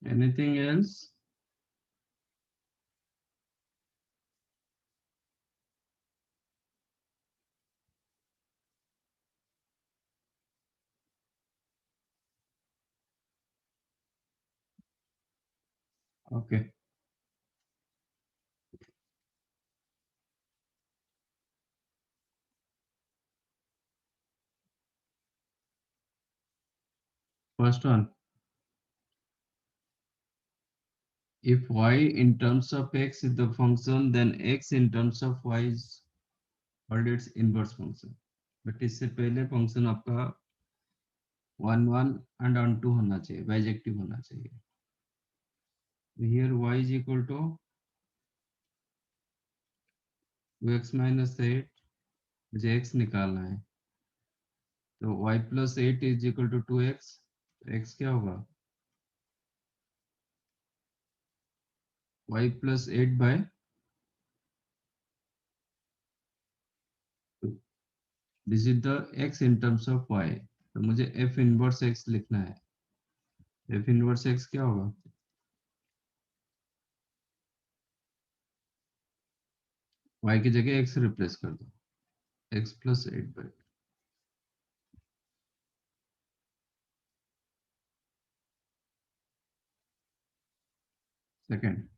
Anything else? Okay. First one. If y in terms of x is the function, then x in terms of y is called its inverse function. But इससे पहले function आपका 1 1 and on 2 होना चाहिए, bijective होना चाहिए. Here y is equal to 2x minus 8, मुझे x निकालना है. तो y plus 8 is equal to 2x. x क्या होगा? y plus 8 by 2. This is the x in terms of y. तो मुझे f inverse x लिखना है. f inverse x क्या होगा? y की जगह x रिप्लेस कर दो. x plus 8 by 2. Second,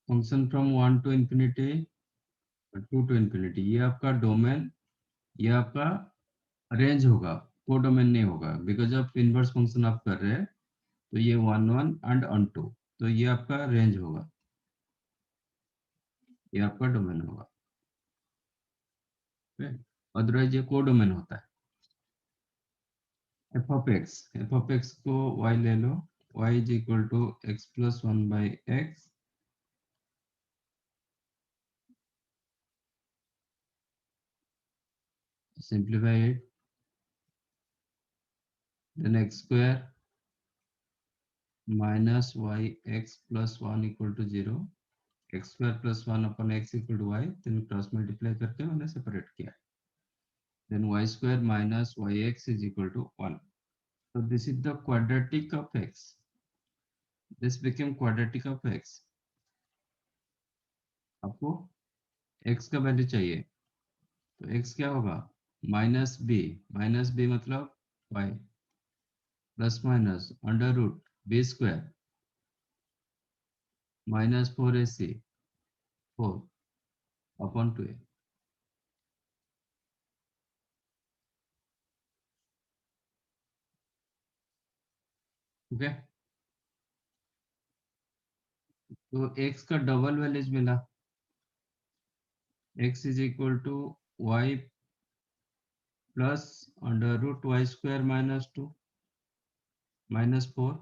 function from 1 to infinity, 2 to infinity. ये आपका डोमेन, ये आपका रेंज होगा, को डोमेन नहीं होगा. बिकॉज ऑफ इनवर्स फंक्शन आप कर रहे हैं, तो ये 1 1 एंड ऑन 2, तो ये आपका रेंज होगा, ये आपका डोमेन होगा. अदरवाइज ये को डोमेन होता है. एफ ऑफ एक्स को y ले लो. y is equal to x plus 1 by x. Simplify it. Then x square minus y x plus 1 equal to 0. X square plus 1 upon x equal to y, then cross multiply करके मैंने separate किया. Then y square minus y x is equal to 1. So this is the quadratic of x. This became quadratic of x. आपको x का value चाहिए, तो x क्या होगा? Minus b मतलब y plus minus under root b square minus 4ac 4 upon 2a. Okay. तो x का double values मिला. x is equal to y plus under root y square minus 2 minus 4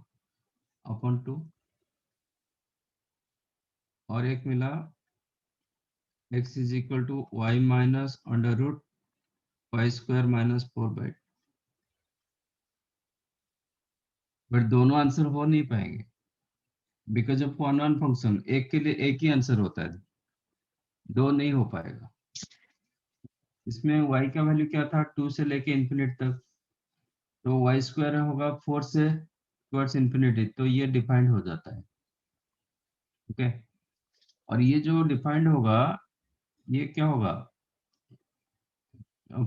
upon 2. और एक मिला x is equal to Y minus under root y square minus 4 by. But दोनों answer हो नहीं पाएंगे, because of one one function. एक के लिए एक ही आंसर होता है, दो नहीं हो पाएगा. इसमें y का वैल्यू क्या था? 2 से लेके इन्फिनिट तक, तो वाई स्क्वायर होगा 4 से टुवर्ड्स इन्फिनिटी, तो ये डिफाइंड हो जाता है. ओके. और ये जो डिफाइंड होगा, ये क्या होगा?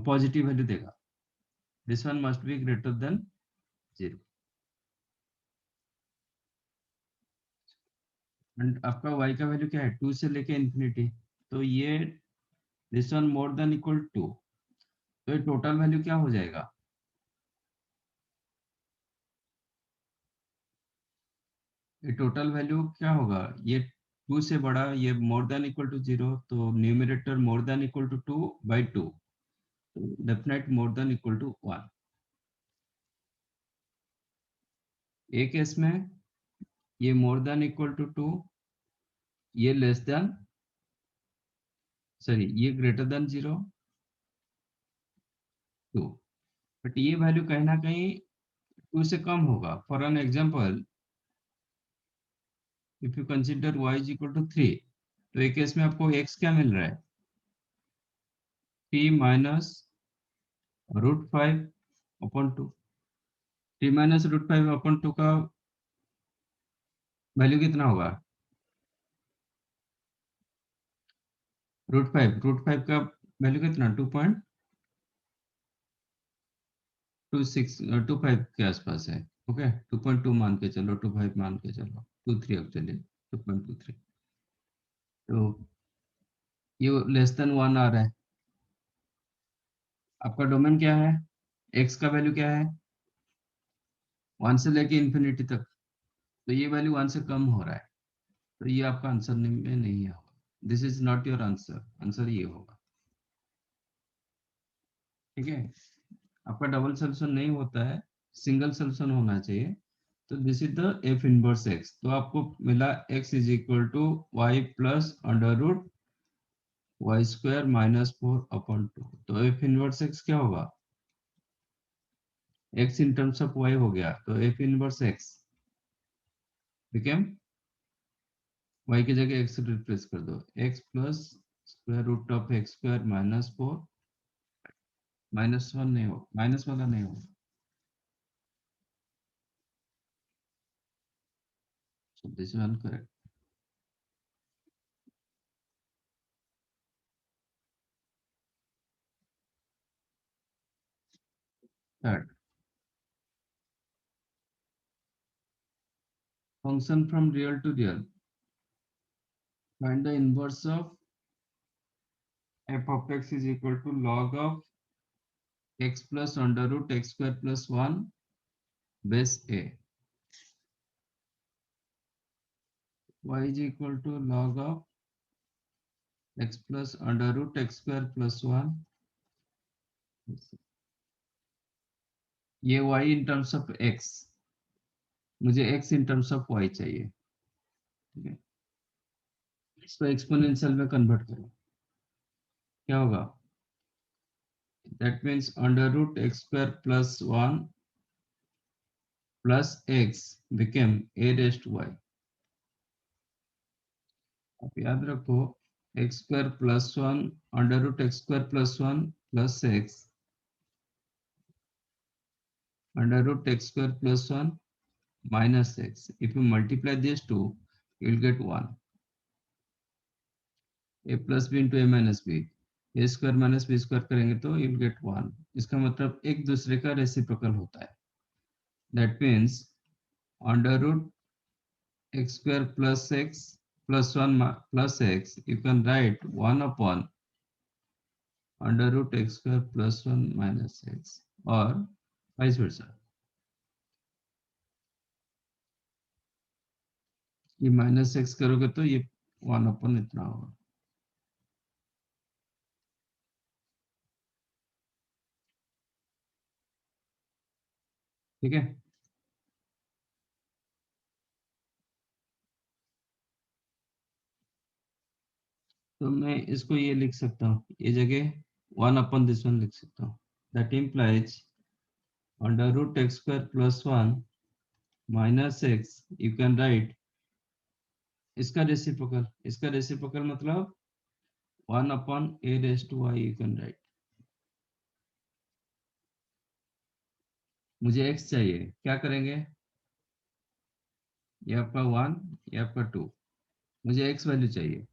पॉजिटिव वैल्यू देगा. This one must be greater than 0. And आपका y का वैल्यू क्या है? 2 से लेके इन्फिनिटी, तो ये this one more than equal to, तो ये टोटल वैल्यू क्या हो जाएगा? ये टोटल वैल्यू क्या होगा? ये 2 से बड़ा, ये मोर देन इक्वल टू 0, तो numerator more than equal to 2 by 2, definite more than equal to 1. एक केस में ये मोर देन इक्वल टू 2, ये लेस देन, सॉरी, ये ग्रेटर देन 0 2. बट ये वैल्यू कहीं ना कहीं 2 से कम होगा. For an example, if you consider y is equal to 3, तो एक केस में आपको x क्या मिल रहा है? 3 minus root 5 upon 2. t minus root five upon two का वैल्यू कितना होगा? रूट फाइव का वैल्यू कितना? 2.26 2.5 के आसपास है। ओके, 2.2 मान के चलो, 2.5 मान के चलो, 2.3 एक्चुअली, 2.23। तो ये लेस देन 1 आ रहा है। आपका डोमेन क्या है? एक्स का वैल्यू क्या है? 1 से लेके इन्फिनिटी तक। तो ये वैल्यू 1 से कम हो रहा है, तो ये आपका आंसर में नहीं होगा। This is not your answer, answer ये होगा। ठीक है, आपका डबल सोल्यूशन नहीं होता है, सिंगल सोल्यूशन होना चाहिए। तो this is the f inverse x. तो आपको मिला x is equal to y plus under root y square minus 4/2। तो एफ इनवर्स एक्स क्या होगा? x in terms of y हो गया, तो f inverse x became, y की जगह x रिप्लेस कर दो, x plus square root of x square minus 4, -1 नहीं हो, माइनस वाला नहीं होगा। So this one correct. Third, function from real to real. Find the inverse of f of x is equal to log of x plus under root x square plus 1 base a. Y is equal to log of x plus under root x square plus 1। ये y in terms of x, मुझे x in terms of y चाहिए। ठीक है, इसको exponential में convert करो, क्या होगा? That means under root x square plus 1 plus x became a rest y। आप याद रखो, x square plus 1 under root x square plus 1 plus x under root x square plus 1 minus x. If you multiply these two, you will get 1. a plus b into a minus b. a square minus b square करेंगे तो you will get 1। इसका मतलब एक दूसरे का reciprocal होता है। That means under root x square plus x plus 1 plus x, you can write 1 upon under root x square plus 1 minus x, or vice versa। ये माइनस एक्स करोगे तो ये 1 अपन इतना होगा। ठीक है, तो मैं इसको ये लिख सकता हूँ, ये जगह 1 अपन दिस वन लिख सकता हूँ। That implies under root x square plus 1 minus X, you can write इसका रेसिप्रोकल मतलब 1 upon A raise to Y, you can write. मुझे x चाहिए, क्या करेंगे? ये आपका 1, ये आपका 2, मुझे x वैल्यू चाहिए,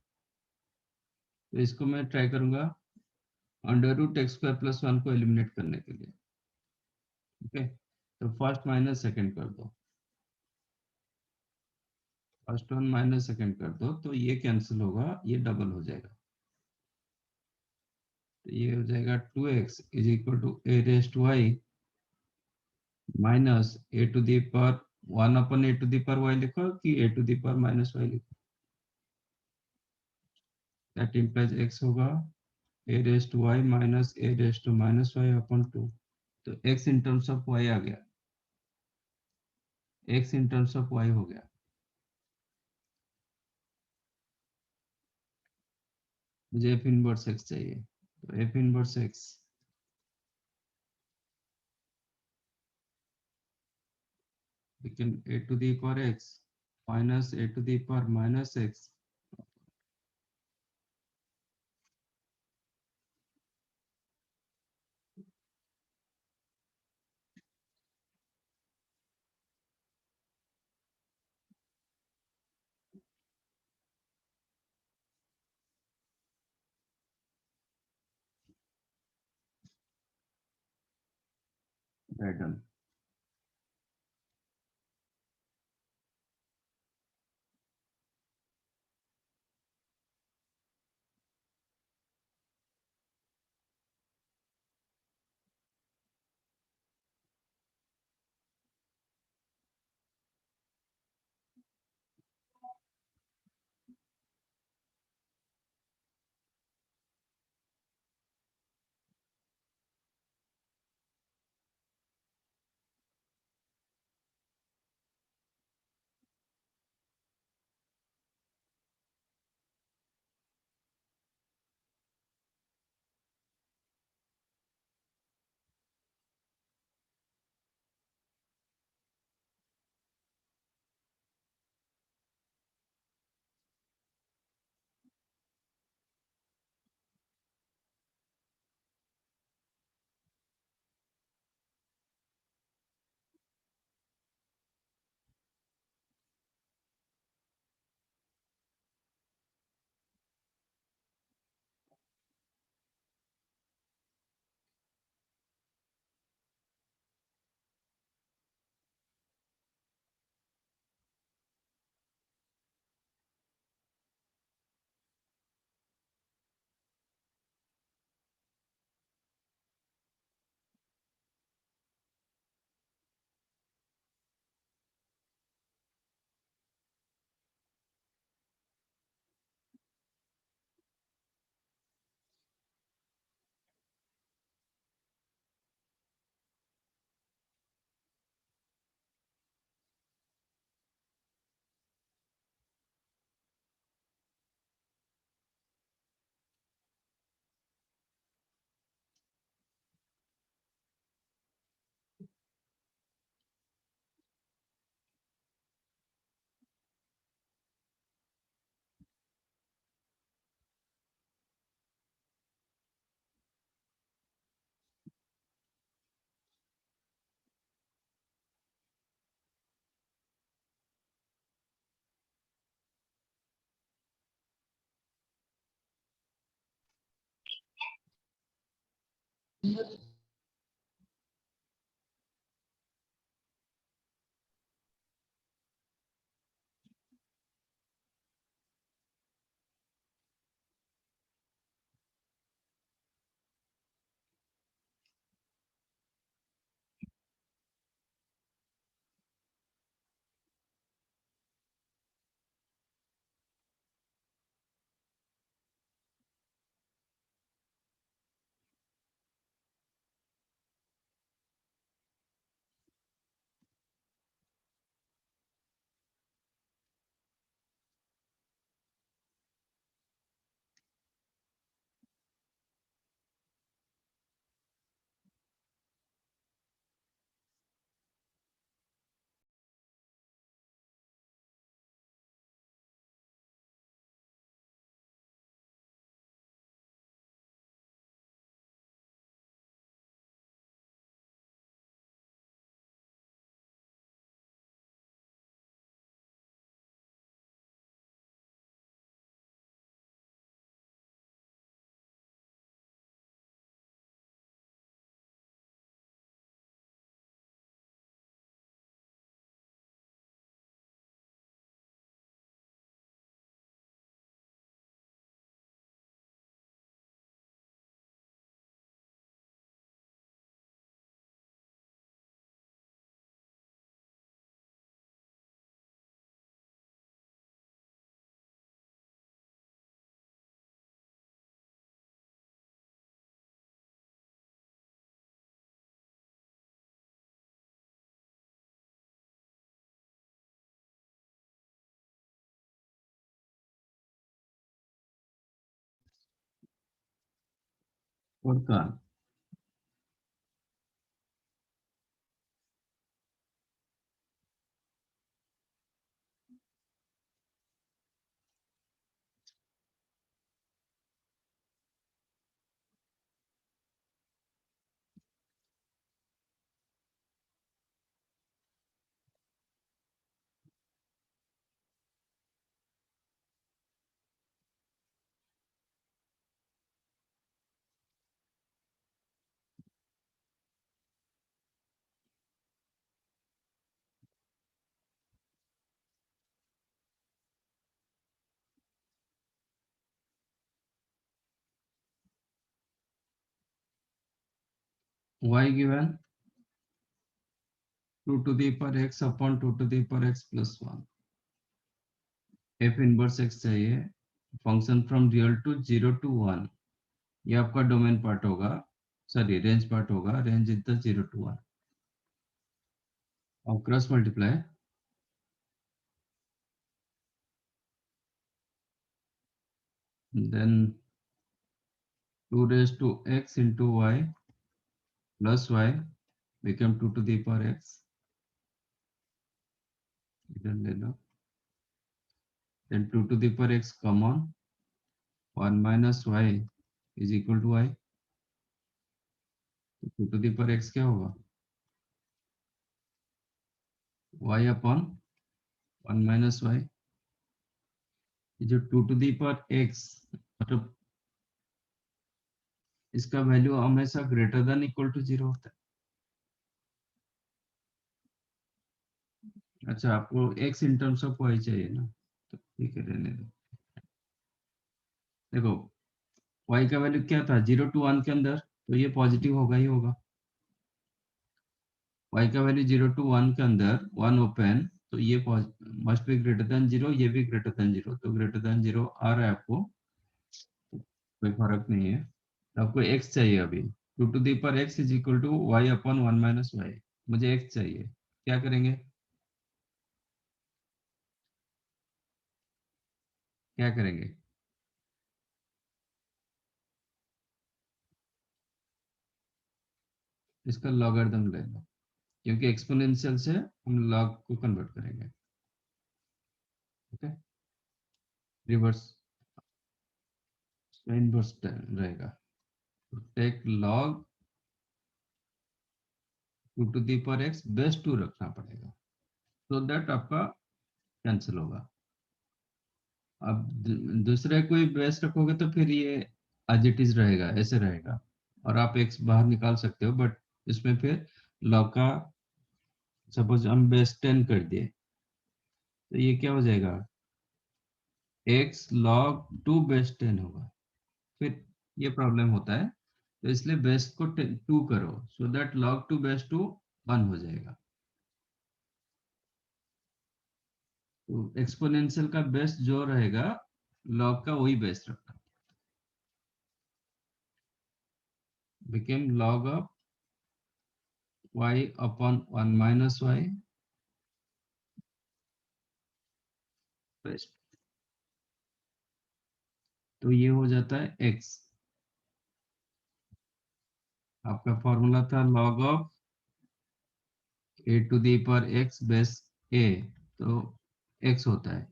तो इसको मैं ट्राई करूंगा under root x square plus 1 को एलिमिनेट करने के लिए। ओके, तो फर्स्ट माइनस सेकंड कर दो, फर्स्ट वन माइनस सेकंड कर दो, तो ये कैंसिल होगा, ये डबल हो जाएगा, तो ये हो जाएगा 2x is equal to A raise to Y minus A to the power 1 upon A to the power Y लिखो कि A to the power minus Y लिखो। दैट इम्प्लाइज x होगा A raise to Y minus A raise to minus Y upon 2। तो x in terms of y आ गया, x in terms of y हो गया। मुझे f इनवर्स x चाहिए, तो f इनवर्स x लेकिन a to the power x minus a to the power minus x। Pattern. और का y given 2 to the power x upon 2 to the power x plus 1. f inverse x चाहिए, function from real to 0 to 1. ये आपका domain part होगा, sorry range part होगा, range is the 0 to 1. और cross multiply then 2 raised to x into y plus y become 2 to the power x. इधर ले लो, then 2 to the power x common, 1 minus y is equal to y. 2 to the power x क्या होगा, y upon 1 minus y. ये जो 2 to the power x मतलब इसका value हमेशा greater than equal to 0 होता है. अच्छा, आपको x in terms of y चाहिए ना, तो ठीक है, रहने दो. देखो y का वैल्यू क्या था 0 to 1 के अंदर, तो ये पॉजिटिव होगा ही होगा. y का वैल्यू 0 to 1 के अंदर 1 ओपन, तो ये मस्ट बी ग्रेटर देन 0, ये भी ग्रेटर देन 0, तो ग्रेटर देन 0 आ रहा है आपको, कोई फर्क नहीं है. तो आपको x चाहिए अभी, 2 to the power x is equal to y upon 1 minus y. मुझे x चाहिए, क्या करेंगे, क्या करेंगे, इसका लॉगरिथम ले लो, क्योंकि एक्सपोनेंशियल से हम लॉग को कन्वर्ट करेंगे. ओके, रिवर्स इनवर्स रहेगा, तो take log 2 to the power x base 2 रखना पड़ेगा, so दैट आपका कैंसिल होगा. अब दूसरे कोई बेस रखोगे तो फिर ये एज इट इज रहेगा, ऐसे रहेगा, और आप x बाहर निकाल सकते हो, बट इसमें फिर लॉग का सपोज हम बेस 10 कर दिए, तो ये क्या हो जाएगा, x log 2 बेस 10 होगा. फिर ये प्रॉब्लम होता है, तो इसलिए बेस को 2 करो, सो दैट log 2 बेस 2 1 हो जाएगा. तो एक्सपोनेंशियल का बेस जो रहेगा log का वही बेस रखना, became log of y upon 1 minus y base. तो ये हो जाता है x. आपका फॉर्मूला था log of a to the power x base a, तो x होता है,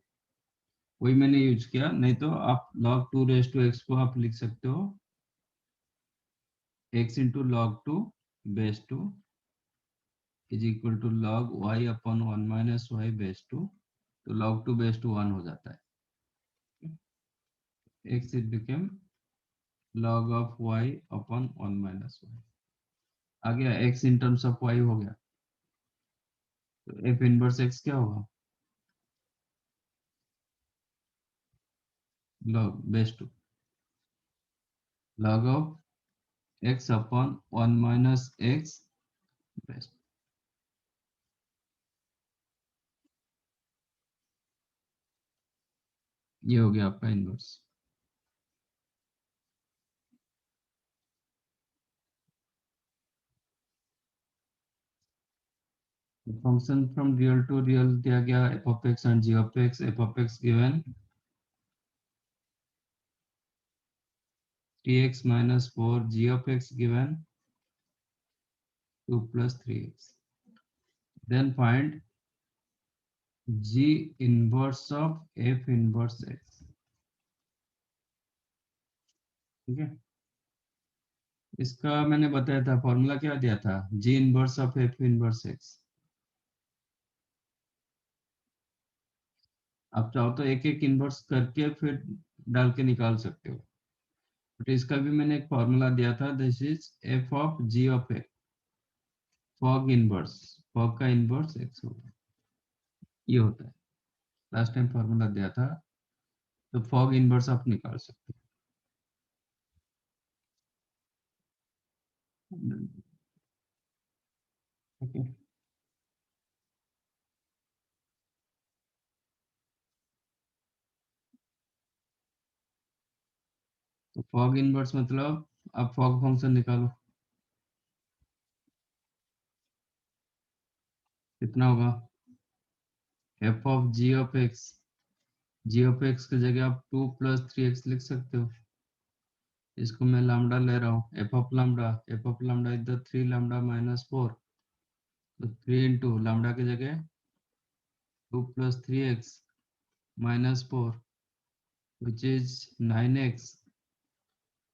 वही मैंने यूज किया. नहीं तो आप log 2 रेज टू x को आप लिख सकते हो x into log 2 base 2 is equal to log y upon 1 minus y base 2, तो log 2 बेस 2 1 हो जाता है. x it become log of y upon 1 minus y. आ गया, x in terms of y हो गया, तो f इनवर्स x क्या होगा, log base 2 log of x upon 1 minus x base. ये हो गया आपका inverse. Function from real to real दिया गया, f of x and g of x. f of x given 3x minus 4, g of x given 2 plus 3x. Then find g inverse of f inverse x. ठीक है, इसका मैंने बताया था, formula क्या दिया था, g inverse of f inverse x. आप चाहो तो एक एक इनवर्स करके फिर डाल के निकाल सकते हो, बट इसका भी मैंने एक फॉर्मूला दिया था, this is f of g of x, fog inverse, fog का इनवर्स x होगा, ये होता है. लास्ट टाइम फॉर्मूला दिया था, तो फॉग इनवर्स आप निकाल सकते हो. ठीक है। तो फॉग इनवर्स मतलब अब फॉग फंक्शन निकालो, कितना होगा? F of g of x की जगह आप 2 + 3x लिख सकते हो। इसको मैं लैम्डा ले रहा हूँ, F of lambda is the 3 lambda minus 4। तो 3 इंटू लैम्डा की जगह 2 + 3x minus 4 which is 9x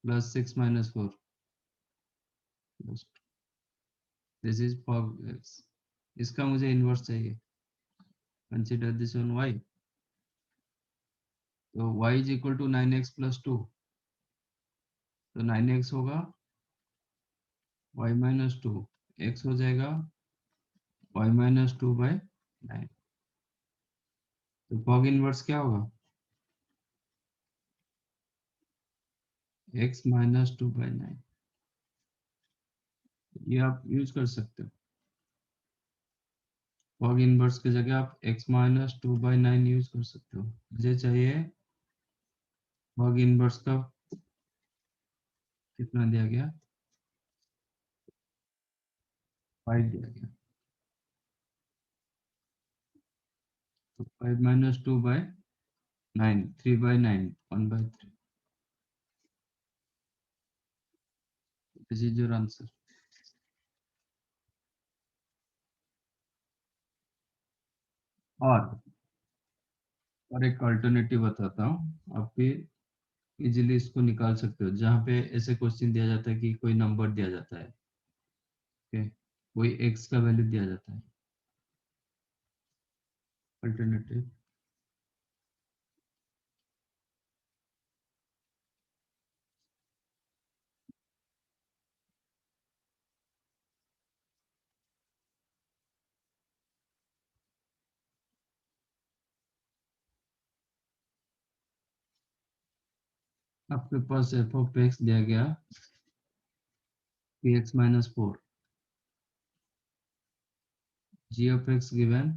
+ 6 minus 4। This is fog x. इसका मुझे इन्वर्स चाहिए। Consider this on y। तो y is equal to 9x + 2। तो 9x होगा y - 2, x हो जाएगा y - 2/9। तो फॉग इनवर्स क्या होगा? x - 2/9। ये आप यूज कर सकते हो। फॉग इनवर्स की जगह आप x - 2/9 यूज कर सकते हो। मुझे चाहिए फॉग इनवर्स का, कितना दिया गया? 5 दिया गया। तो 5 - 2/9, 3/9, 1/3। This is your answer. और और एक अल्टरनेटिव बताता हूँ, आप भी इजीली इसको निकाल सकते हो। जहाँ पे ऐसे क्वेश्चन दिया जाता है कि कोई नंबर दिया जाता है, ओके, कोई एक्स का वैल्यू दिया जाता है। अल्टरनेटिव आपके पास एफ ऑफ एक्स दिया गया px - 4, g of x given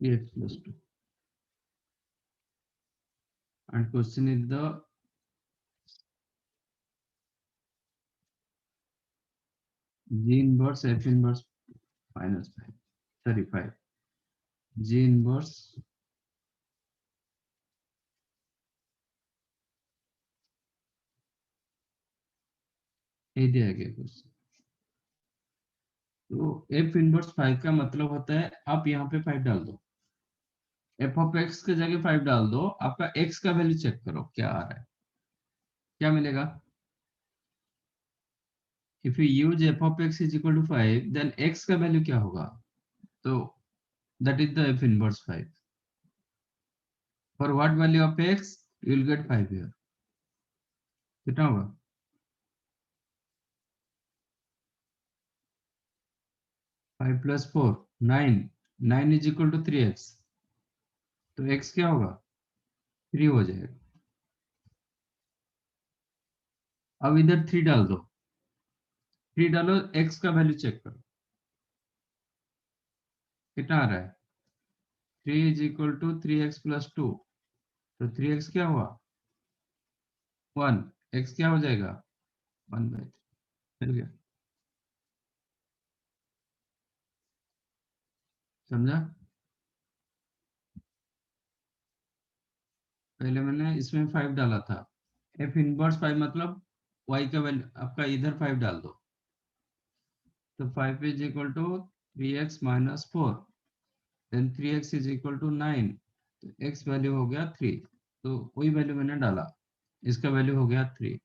px + 2, and question is the g inverse f inverse -5, sorry 5, g inverse ये दिया गया क्वेश्चन। तो f इनवर्स 5 का मतलब होता है आप यहाँ पे 5 डाल दो, एफ ऑफ एक्स की जगह 5 डाल दो, आपका x का वैल्यू चेक करो क्या आ रहा है, क्या मिलेगा? If you use f of x is equal to 5, then x का वैल्यू क्या होगा? तो that is the f inverse 5। For what value of x you will get 5 here. कितना होगा? 5 + 4 9, 9 इज इक्वल टू 3x। तो x क्या होगा? 3 हो जाएगा। अब इधर 3 डाल दो, 3 डालो, x का वैल्यू चेक करो कितना आ रहा है? 3 इज इक्वल टू 3x + 2। तो 3x क्या हुआ? 1। x क्या हो जाएगा? 1/3। मिल गया? समझा? पहले मैंने इसमें 5 डाला था, f इनवर्स 5 मतलब y का वैल्यू आपका इधर 5 डाल दो। तो 5 is equal to 3x - 4, then 3x is equal to 9। तो x वैल्यू हो गया 3। तो वही वैल्यू मैंने डाला, इसका वैल्यू हो गया 3।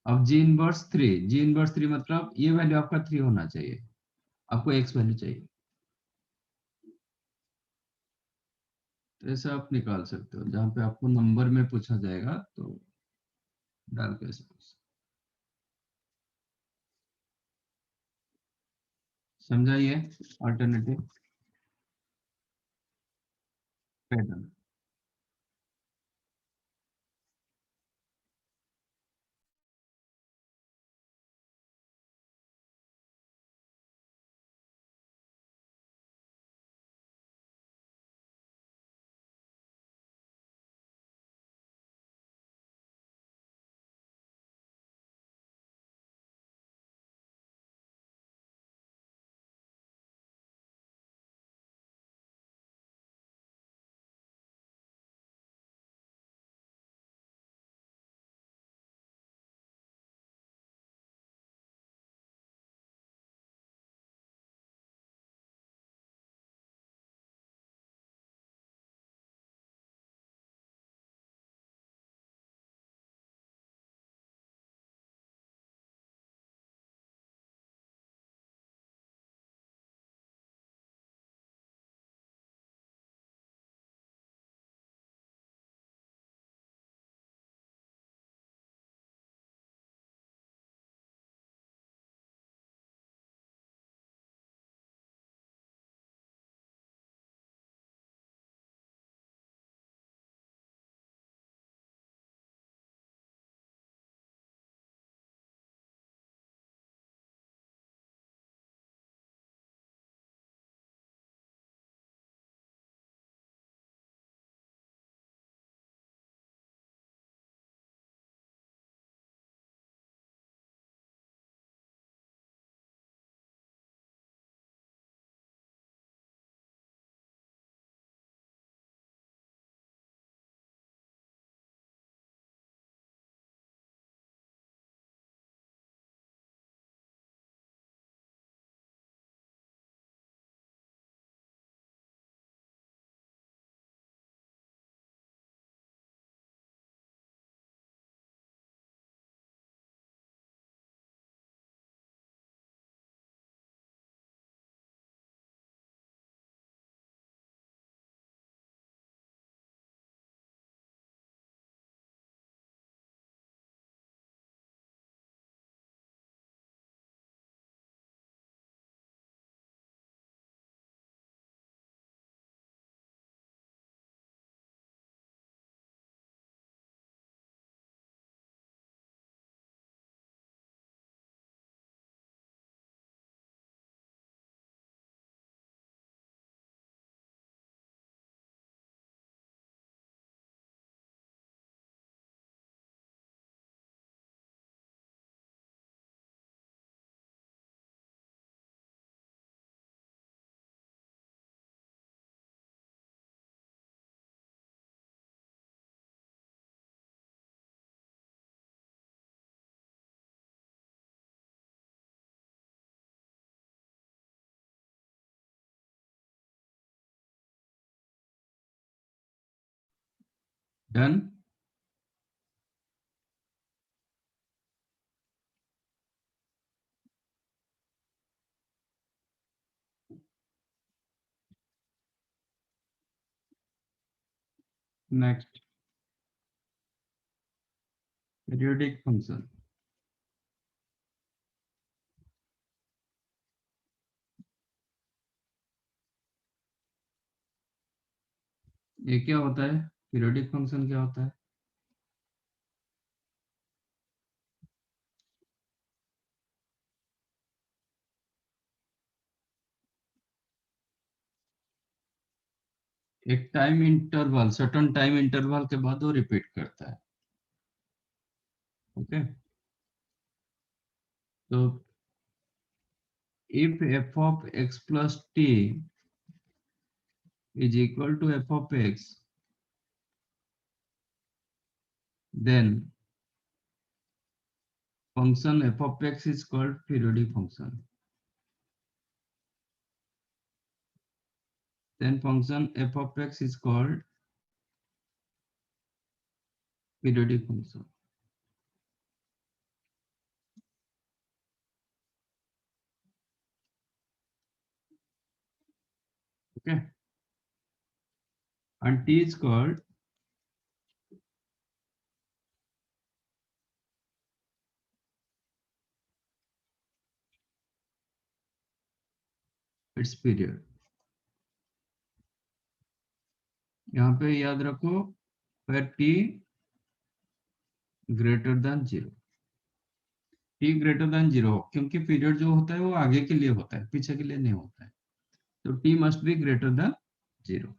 अब जी इनवर्स 3 मतलब ये वैल्यू आपका 3 होना चाहिए, आपको x वैल्यू चाहिए। तो ऐसा आप निकाल सकते हो, जहाँ पे आपको नंबर में पूछा जाएगा तो डाल के ऐसे पूछ। समझाइए alternative pattern. Done. Next, periodic function. ये क्या होता है? पीरियोडिक फंक्शन क्या होता है? एक time interval, certain time interval के बाद वो रिपीट करता है। ओके, तो if f of x plus t is equal to f of x, then function f of x is called periodic function. Then function f of x is called periodic function. Okay, and t is called its period. यहाँ पे याद रखो, where t greater than 0, t greater than 0, क्योंकि period जो होता है वो आगे के लिए होता है, पीछे के लिए नहीं होता है, तो t must be greater than 0.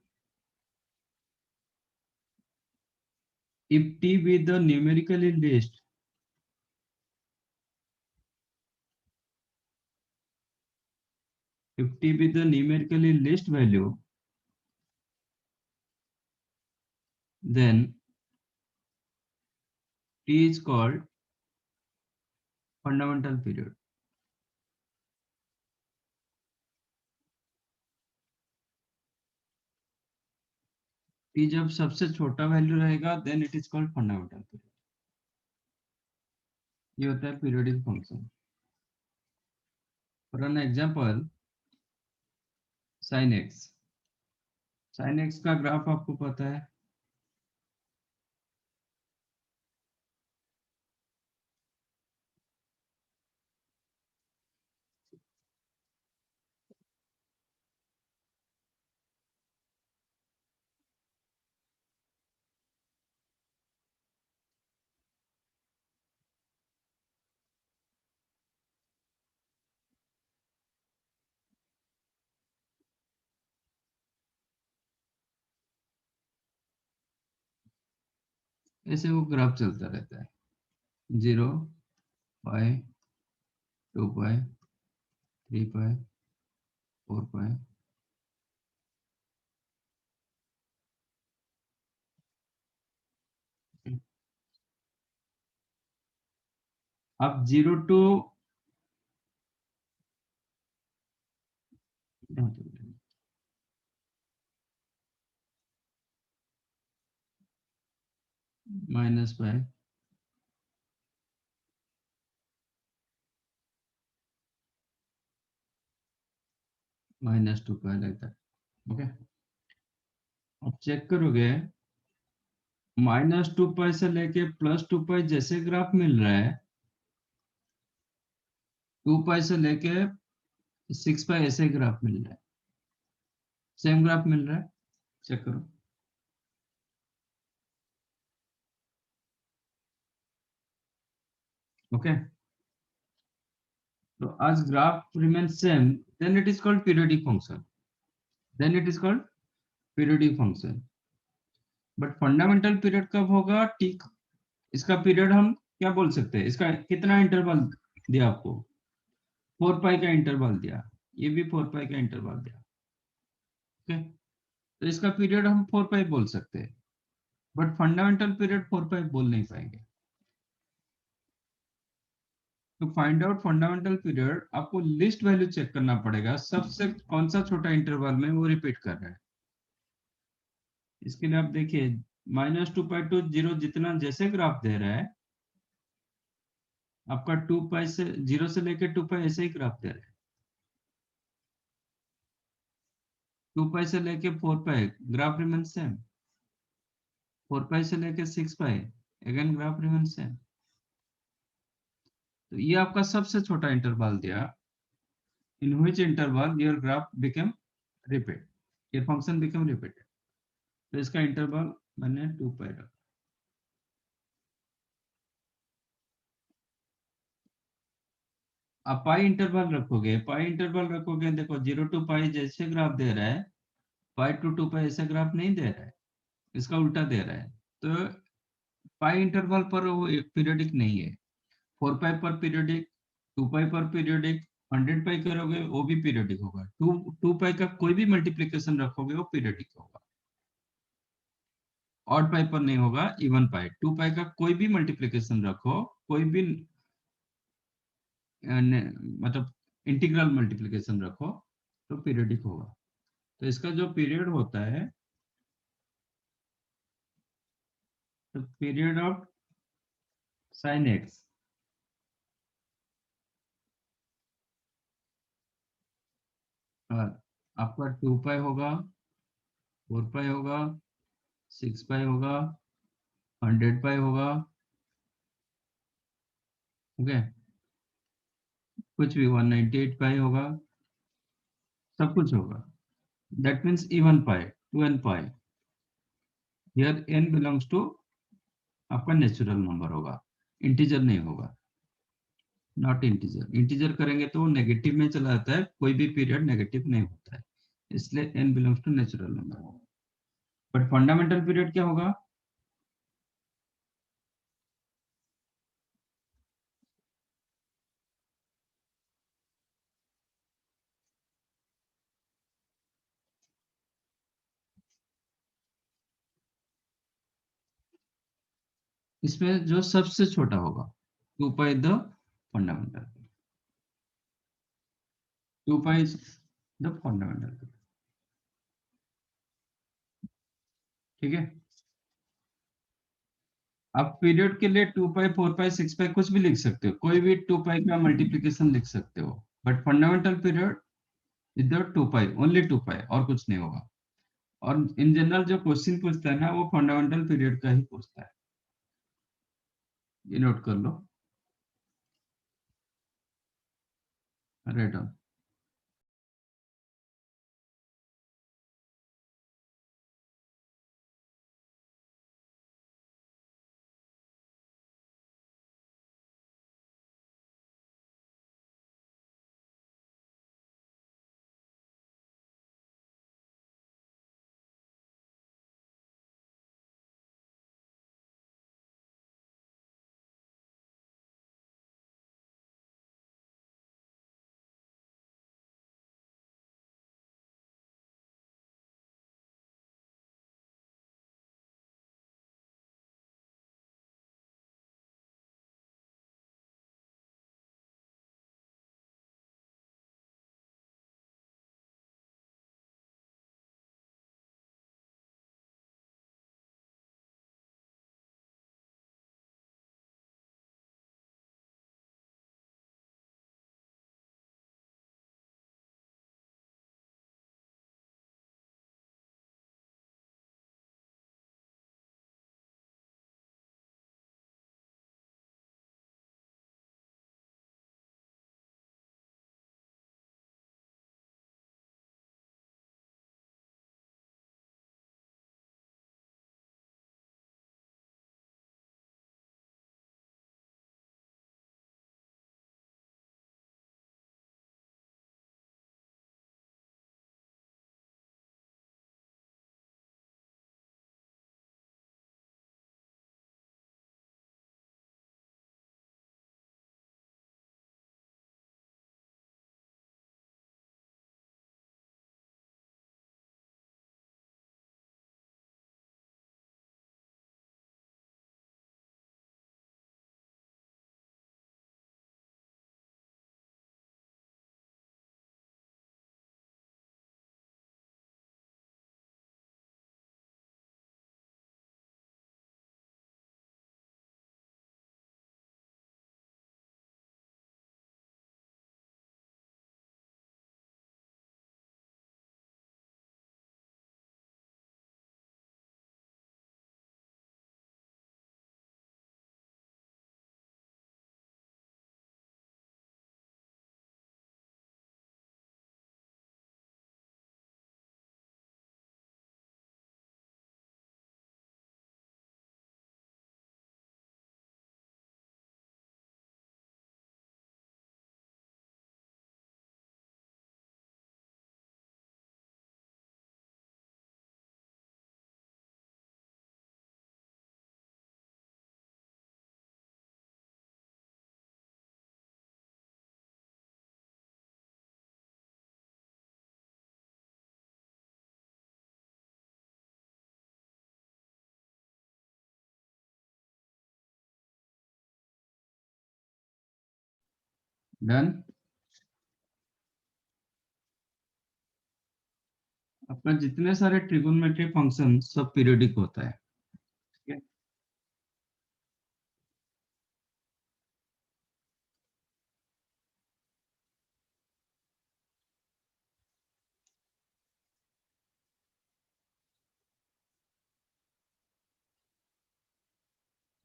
If t be the numerically least, if t be the numerically least value, then t is called fundamental period. t जब सबसे छोटा वैल्यू रहेगा, then it is called fundamental period. ये होता है periodic function. For an example, sin x। sin x का graph आपको पता है, ऐसे वो ग्राफ चलता रहता है, 0, पाई, 2 पाई, 3 पाई, 4 पाई। अब 0 टू माइनस पाई, -2 पाई लगता है। ओके, अब चेक करोगे, -2 पाई से लेके +2 पाई जैसे ग्राफ मिल रहा है, 2 पाई से लेके 6 पाई ऐसे ग्राफ मिल रहा है, सेम ग्राफ मिल रहा है। चेक करो। ओके, तो as graph remains same, then it is called periodic function. Then it is called periodic function. But fundamental period कब होगा? t, इसका पीरियड हम क्या बोल सकते हैं? इसका कितना इंटरवल दिया आपको? 4 पाई का इंटरवल दिया, ये भी 4 पाई का इंटरवल दिया। ओके, तो इसका पीरियड हम 4 पाई बोल सकते हैं, बट फंडामेंटल पीरियड 4 पाई बोल नहीं पाएंगे। तो फाइंड आउट फंडामेंटल पीरियड, आपको लिस्ट वैल्यू चेक करना पड़ेगा, सबसे कौन सा छोटा इंटरवल में वो रिपीट कर रहा है। इसके लिए आप देखिए, -2 पाई टू 0 जितना जैसे ग्राफ दे रहा है, आपका 2 पाई से 0 से लेके 2 पाई ऐसे ही ग्राफ दे रहा है। 2 पाई से लेके 4 पाई ग्राफ रिमेन सेम। 4 पाई से लेके 6 पाई अगेन ग्राफ रिमेन सेम। तो ये आपका सबसे छोटा इंटरवल दिया, in which interval your graph become repeat, your function become repeated. तो इसका इंटरवल मैंने 2 पाई रखा। आप पाई इंटरवल रखोगे, देखो 0 टू पाई जैसे ग्राफ दे रहा है, पाई टू 2 पाई ऐसा ग्राफ नहीं दे रहा है, इसका उल्टा दे रहा है। तो पाई इंटरवल पर वो पीरियोडिक नहीं है। 4 पाई पर पीरियोडिक, 2 पाई पर पीरियोडिक, 100 पाई करोगे वो भी पीरियोडिक होगा। 2 पाई का कोई भी मल्टीप्लिकेशन रखोगे वो पीरियोडिक होगा। ऑड पाई पर नहीं होगा, इवन पाई। 2 पाई का कोई भी मल्टीप्लिकेशन रखो, कोई भी मतलब इंटीग्रल मल्टीप्लिकेशन रखो तो पीरियोडिक होगा। तो इसका जो पीरियड होता है, तो पीरियड ऑफ साइन एक्स, आपका 2 पाई होगा, 4 पाई होगा, 6 पाई होगा, 100 पाई होगा, ओके, कुछ भी 198 पाई होगा, सब कुछ होगा। That means even pi to n pi. Here n belongs to आपका नेचुरल नंबर होगा, इंटीजर नहीं होगा, नॉट इंटीजर। इंटीजर करेंगे तो नेगेटिव में चला जाता है, कोई भी पीरियड नेगेटिव नहीं होता है, इसलिए n belongs to natural number. But fundamental period क्या होगा? इसमें जो सबसे छोटा होगा, 2 pi the fundamental, 2 pi the fundamental. ठीक है, आप पीरियड के लिए 2 पाई 4 पाई 6 पाई कुछ भी लिख सकते हो, कोई भी 2 पाई का मल्टीप्लिकेशन लिख सकते हो। But fundamental period is the 2 pi, only 2 पाई, और कुछ नहीं होगा। और इन जनरल जो क्वेश्चन पूछता है ना, वो फंडामेंटल पीरियड का ही पूछता है, ये नोट कर लो। राइट। डन। अपना जितने सारे ट्रिगोनोमेट्री फंक्शन सब पीरियोडिक होता है, ठीक है।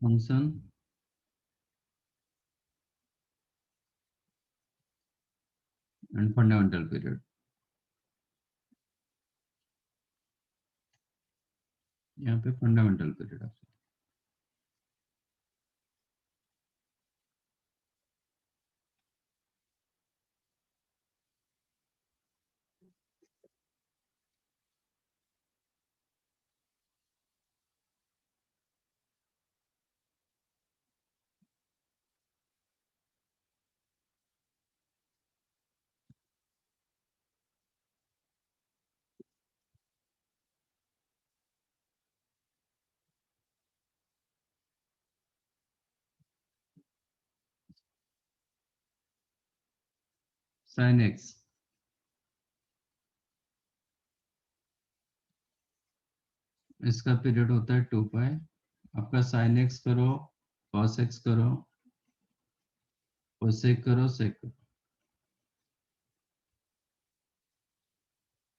फंक्शन एंड फंडामेंटल पीरियड, यहाँ पे फंडामेंटल पीरियड। साइन एक्स, इसका पीरियड होता है 2 पाई। आपका साइन एक्स करो, कॉस एक्स करो, कोसेक करो, सेक करो,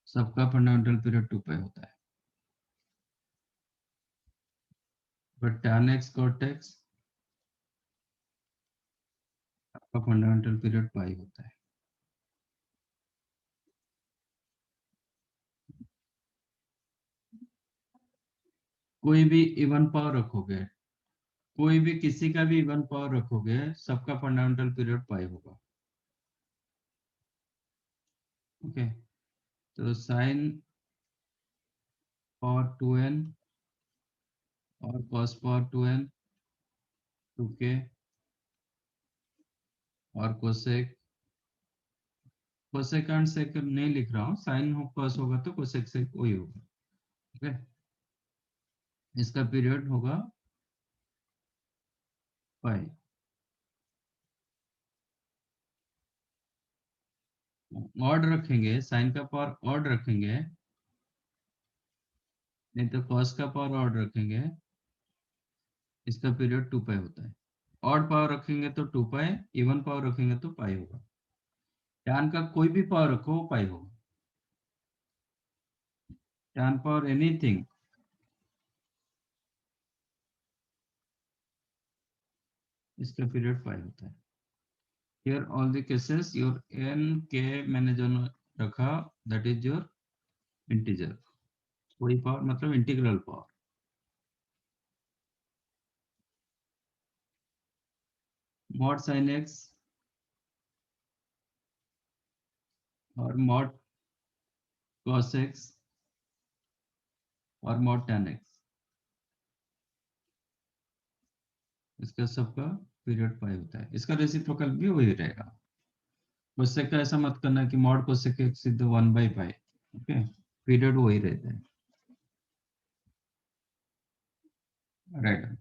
सबका फंडामेंटल पीरियड 2 पाई होता है। But tan x cot x आपका फंडामेंटल पीरियड पाई होता है। कोई भी इवन पावर रखोगे, कोई भी किसी का भी इवन पावर रखोगे, सबका फंडामेंटल पीरियड पाई होगा। ओके, तो साइन पावर 2n और कॉस पावर 2n 2k और कोसेक, कोसेक एंड सेक नहीं लिख रहा हूँ, साइन हो कॉस होगा तो कोसेक सेक वही होगा। ओके, इसका पीरियड होगा पाई। ऑड रखेंगे, साइन का पावर ऑड रखेंगे, नहीं तो कॉस का पावर ऑड रखेंगे, इसका पीरियड 2 पाई होता है। ऑड पावर रखेंगे तो 2 पाई, इवन पावर रखेंगे तो पाई होगा। टैन का कोई भी पावर रखो वो पाई होगा। टैन पावर एनीथिंग, इसका पीरियड पाई होता है। Here all the cases your n के मैंने जो रखा दैट इज योर इंटीजर, कोई पावर मतलब integral power. Mod sine x और मॉड कॉस एक्स और मॉड टैन एक्स, इसका सबका पीरियड पाई होता है। इसका रेसिप्रोकल भी वही रहेगा। कोसेक का ऐसा मत करना कि मॉड कोसेक एक्स इज 1/पाई। ओके, पीरियड वही रहता है। Right.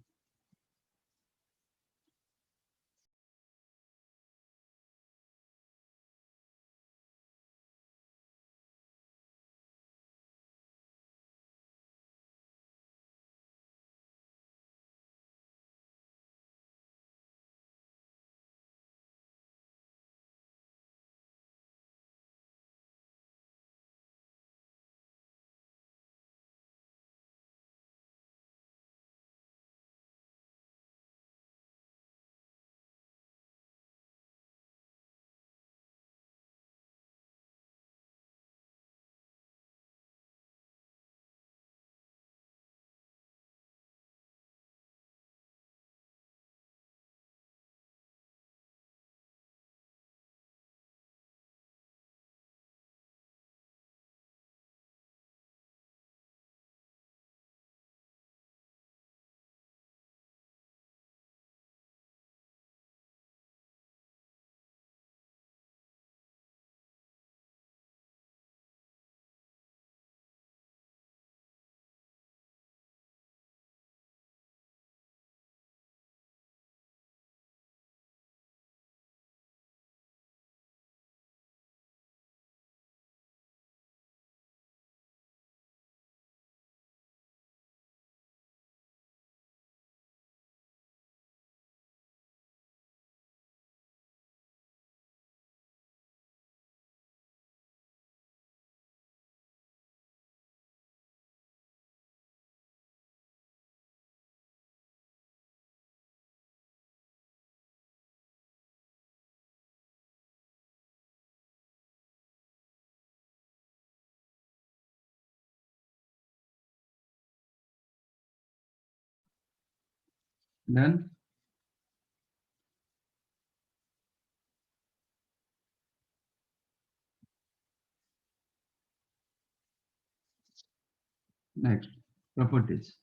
Then next, properties.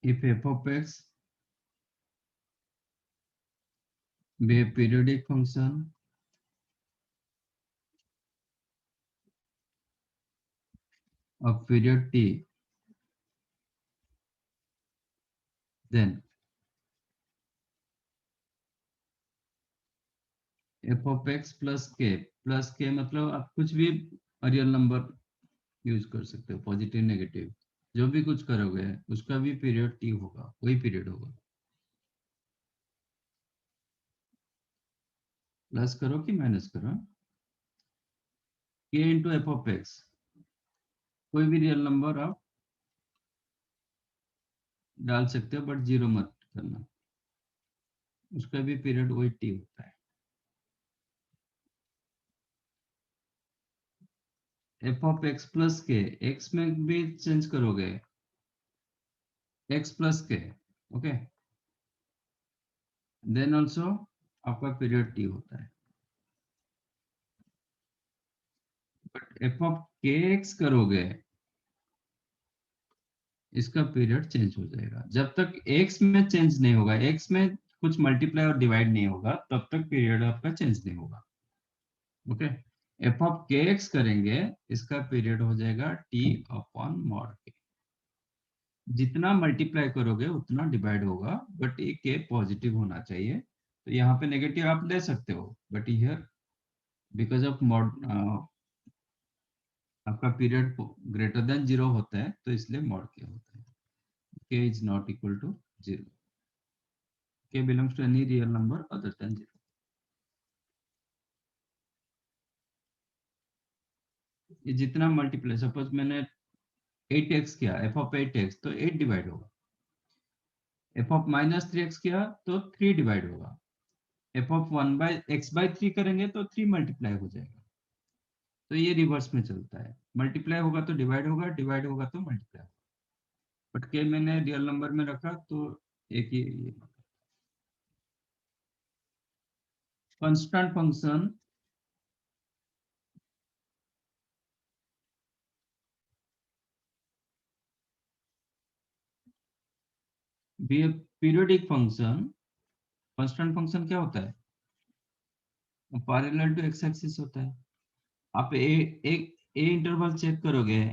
If f of x be a periodic function of period t, then f of x plus k मतलब आप कुछ भी रियल नंबर यूज कर सकते हो, पॉजिटिव नेगेटिव जो भी कुछ करोगे उसका भी पीरियड टी होगा, वही पीरियड होगा। प्लस करो कि माइनस करो, k into F of x, कोई भी रियल नंबर आप डाल सकते हो बट जीरो मत करना, उसका भी पीरियड वही टी होता है। एफ ऑफ एक्स प्लस के, एक्स में भी चेंज करोगे, एक्स प्लस के, ओके, देन ऑल्सो आपका पीरियड टी होता है। बट एफ ऑफ के एक्स करोगे, इसका पीरियड चेंज हो जाएगा। जब तक एक्स में चेंज नहीं होगा, एक्स में कुछ मल्टीप्लाई और डिवाइड नहीं होगा, तब तक पीरियड आपका चेंज नहीं होगा। ओके, एफ ऑफ के एक्स करेंगे, इसका पीरियड हो जाएगा टी अपॉन मॉड के। जितना मल्टीप्लाई करोगे उतना डिवाइड होगा, बट ये के पॉजिटिव होना चाहिए। तो यहाँ पे नेगेटिव आप ले सकते हो, but here because of mod आपका पीरियड ग्रेटर देन जीरो होता है, तो इसलिए मॉड के होता है। K is not equal to zero, K belongs to any real number other than zero. ये जितना मल्टीप्लाई, सपोज मैंने 8x किया, एफ ऑफ 8x तो 8 डिवाइड होगा। एफ ऑफ माइनस 3x किया तो 3 डिवाइड होगा। एफ ऑफ 1/x/3 करेंगे तो 3 मल्टीप्लाई हो जाएगा। तो ये रिवर्स में चलता है, मल्टीप्लाई होगा तो डिवाइड होगा, डिवाइड होगा तो मल्टीप्लाई होगा। बट के मैंने रियल नंबर में रखा तो एक ही कांस्टेंट फंक्शन भी पीरियोडिक फंक्शन। कांस्टेंट फंक्शन क्या होता है? पैरेलल टू एक्स एक्सिस होता है। आप ए इंटरवल चेक करोगे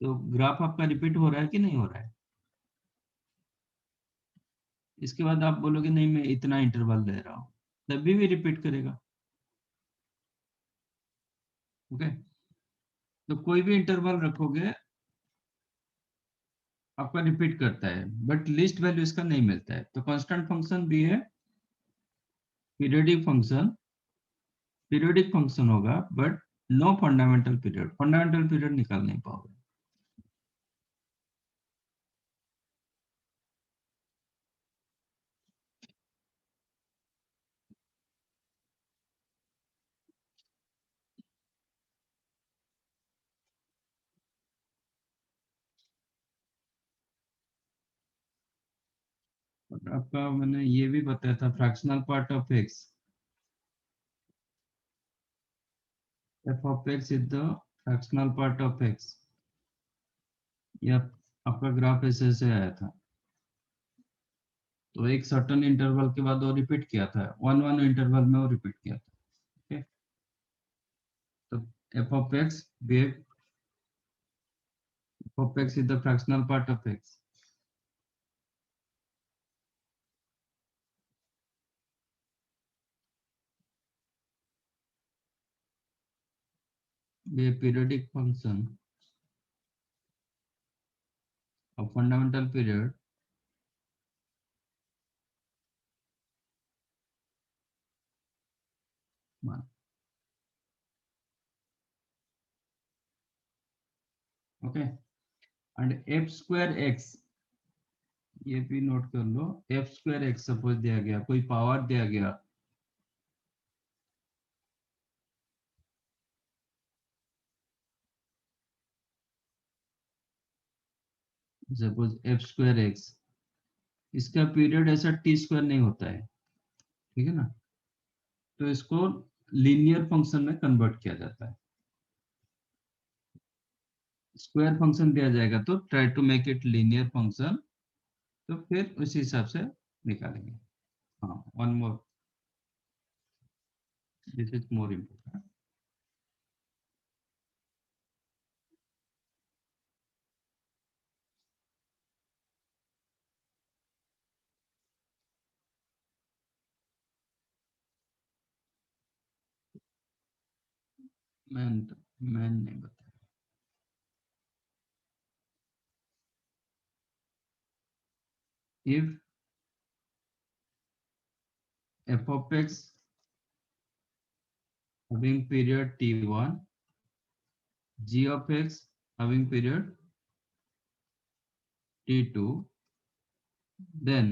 तो ग्राफ आपका रिपीट हो रहा है कि नहीं हो रहा है। इसके बाद आप बोलोगे नहीं मैं इतना इंटरवल दे रहा हूँ, तभी भी रिपीट करेगा। ओके, तो कोई भी इंटरवल रखोगे आपका रिपीट करता है, बट लिस्ट वैल्यू इसका नहीं मिलता है। तो कांस्टेंट फंक्शन भी है पीरियोडिक फंक्शन, पीरियोडिक फंक्शन होगा but no fundamental period, fundamental period निकाल नहीं पाओगे। और आपका मैंने ये भी बताया था, fractional part of x, F of x is the fractional part of X. ये आपका ग्राफ ऐसे ऐसे आया था, तो एक सर्टन इंटरवल के बाद वो रिपीट किया था, वन वन इंटरवल में वो रिपीट किया था। ओके, तो एफ ऑफ एक्स भी, F of x is the fractional part of X. ये periodic function of fundamental period मान, okay, and F square X, ये भी नोट कर लो, एफ स्क्वायर एक्स सपोज दिया गया, कोई पावर दिया गया, सपोज एफ स्क्वायर एक्स, इसका पीरियड ऐसा टी स्क्वायर नहीं होता है, ठीक है ना, तो इसको लीनियर फंक्शन में कन्वर्ट किया जाता है। स्क्वायर फंक्शन दिया जाएगा तो try to make it linear function, तो फिर उसी हिसाब से निकालेंगे। हाँ, one more, this is more important. मैं नहीं बता, if f of x having period t1, g of x having period t2, then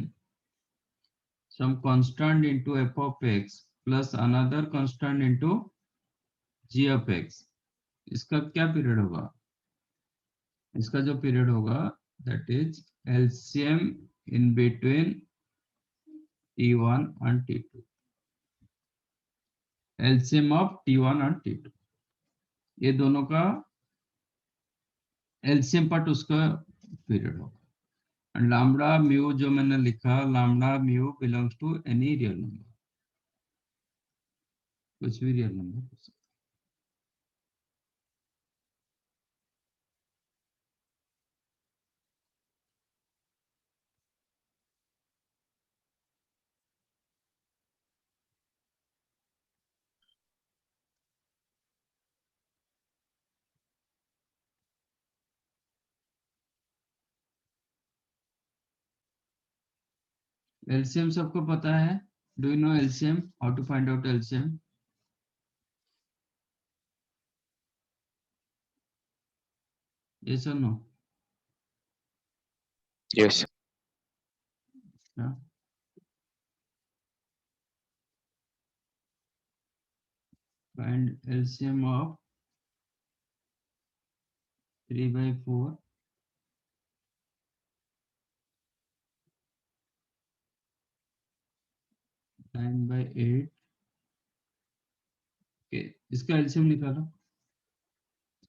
some constant into f of x plus another constant into g of x, इसका क्या period होगा, इसका जो period होगा that is LCM in between t1 and t2, LCM of t1 and t2, ये दोनों का LCM part उसका पीरियड होगा। एंड लैम्बडा म्यू जो मैंने लिखा, lambda mu belongs to any real number, कुछ भी रियल नंबर। एलसीएम सबको पता है, do you know LCM, how to find out LCM? Yes और नो? Yes. फाइंड एलसीएम ऑफ 3/4, 9/8 के, इसका एलसीएम निकालो।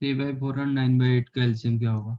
3/4 और 9/8 का एलसीएम क्या होगा?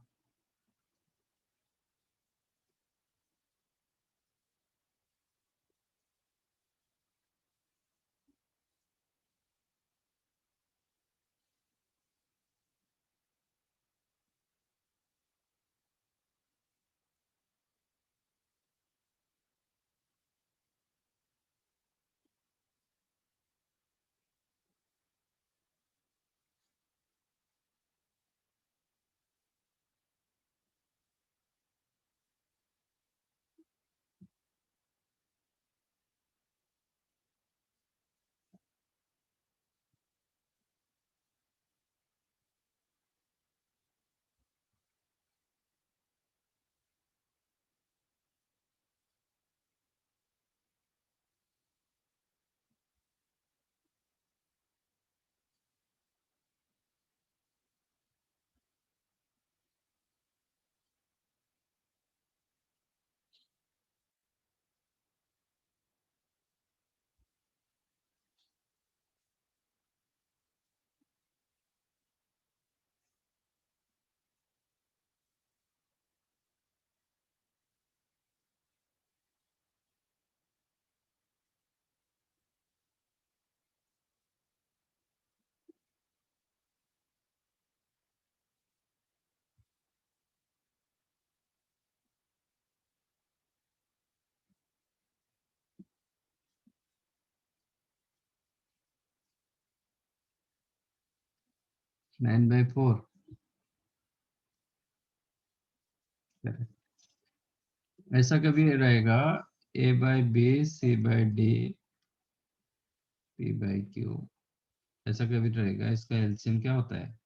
Nine by four. ऐसा कभी रहेगा a/b c/d p/q, ऐसा कभी रहेगा, इसका एलसीएम क्या होता है?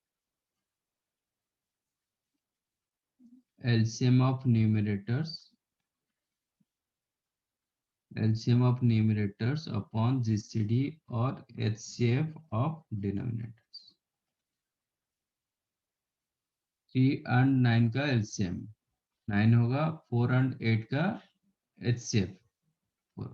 LCM of numerators LCM of numerators upon GCD और HCF of denominators. 3 and 9 का LCM 9 होगा, 4 and 8 का HCF 4.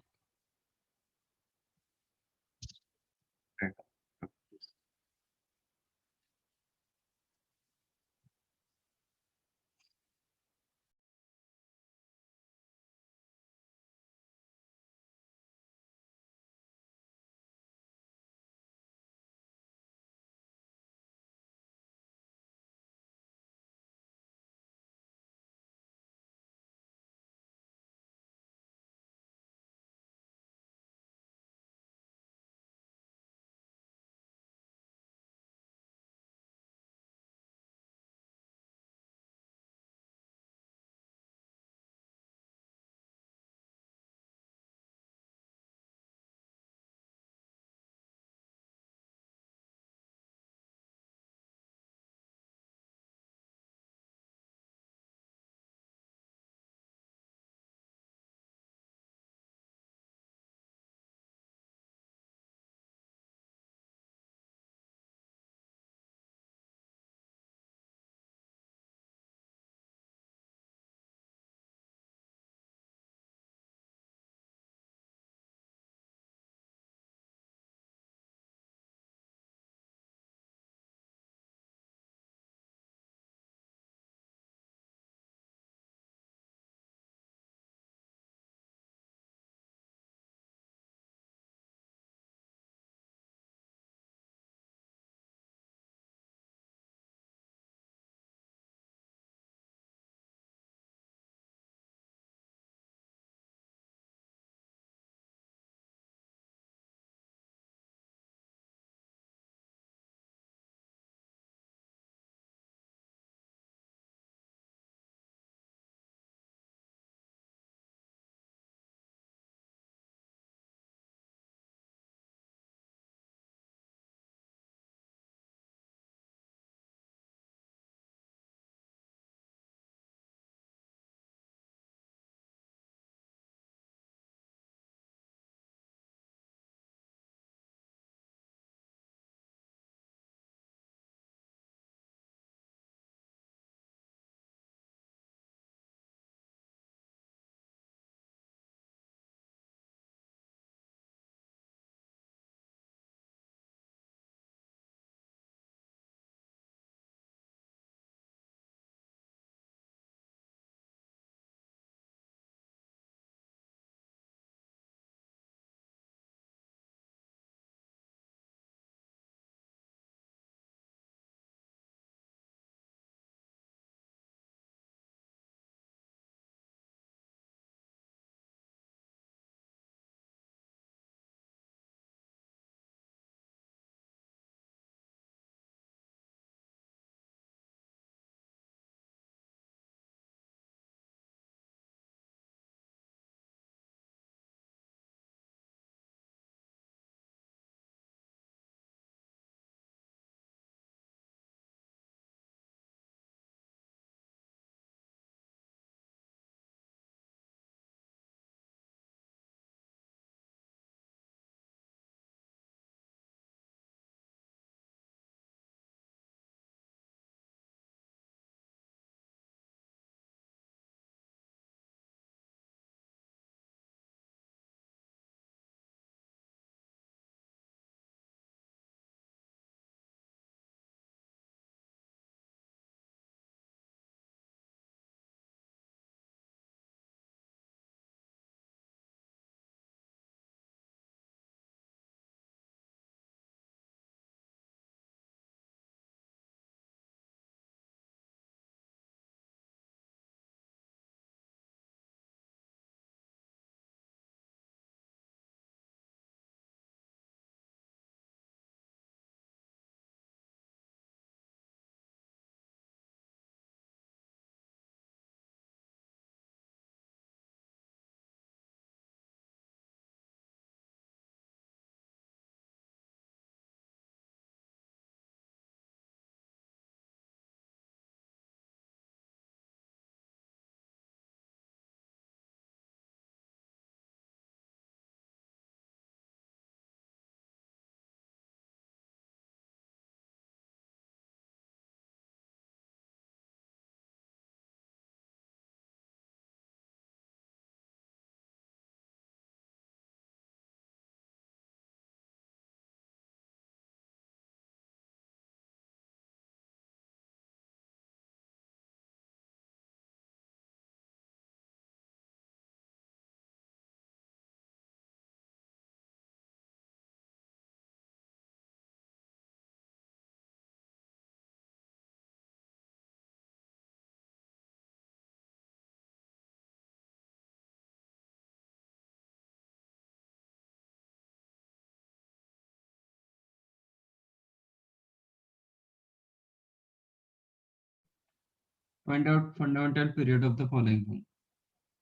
Find out fundamental period of the following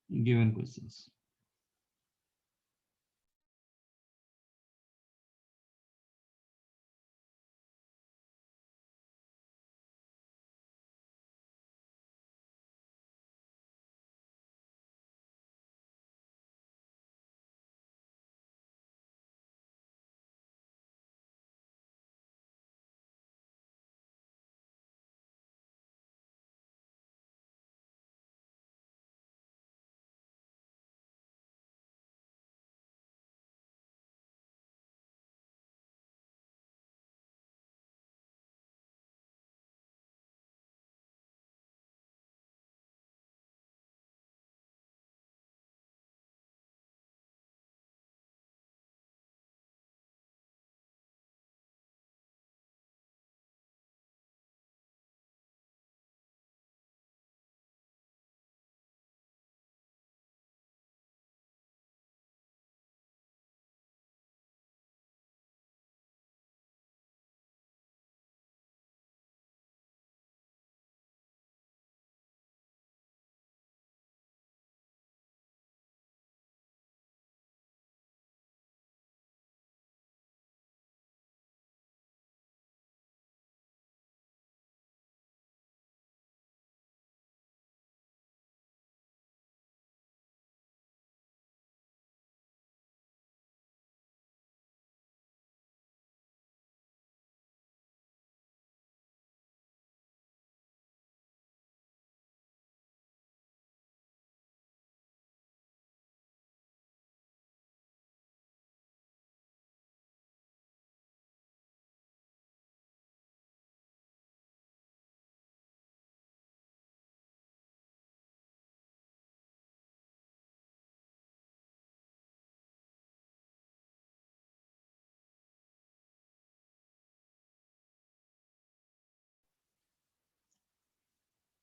given questions.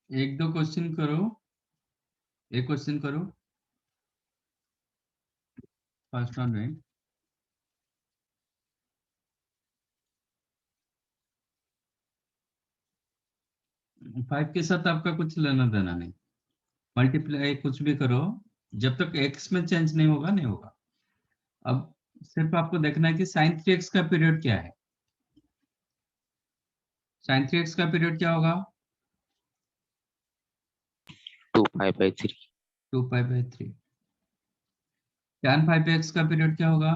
एक दो क्वेश्चन करो, एक क्वेश्चन करो फर्स्ट वन में। 5 के साथ आपका कुछ लेना देना नहीं, मल्टीप्लाई कुछ भी करो, जब तक एक्स में चेंज नहीं होगा नहीं होगा। अब सिर्फ आपको देखना है कि साइन 3x का पीरियड क्या है। साइन 3x का पीरियड क्या होगा? 2π/3। 2π/3। tan 5x का पीरियड क्या होगा?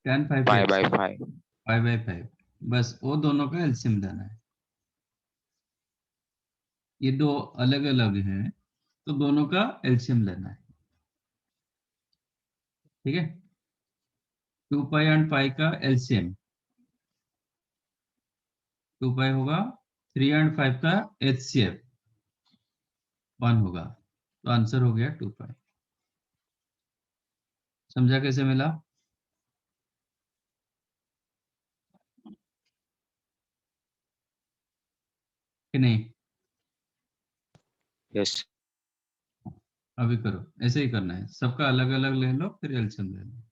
tan 5x π/5। 5/5। बस वो दोनों का एलसीएम लेना है। ये दो अलग अलग हैं, तो दोनों का एलसीएम लेना है। ठीक है, 2π एंड पाई का एलसीएम 2π होगा, 3 एंड 5 का एचसीएफ 1 होगा, तो आंसर हो गया 2π। समझा कैसे मिला कि नहीं? यस। अभी करो, ऐसे ही करना है, सबका अलग अलग ले लो फिर एलसीएम ले लो।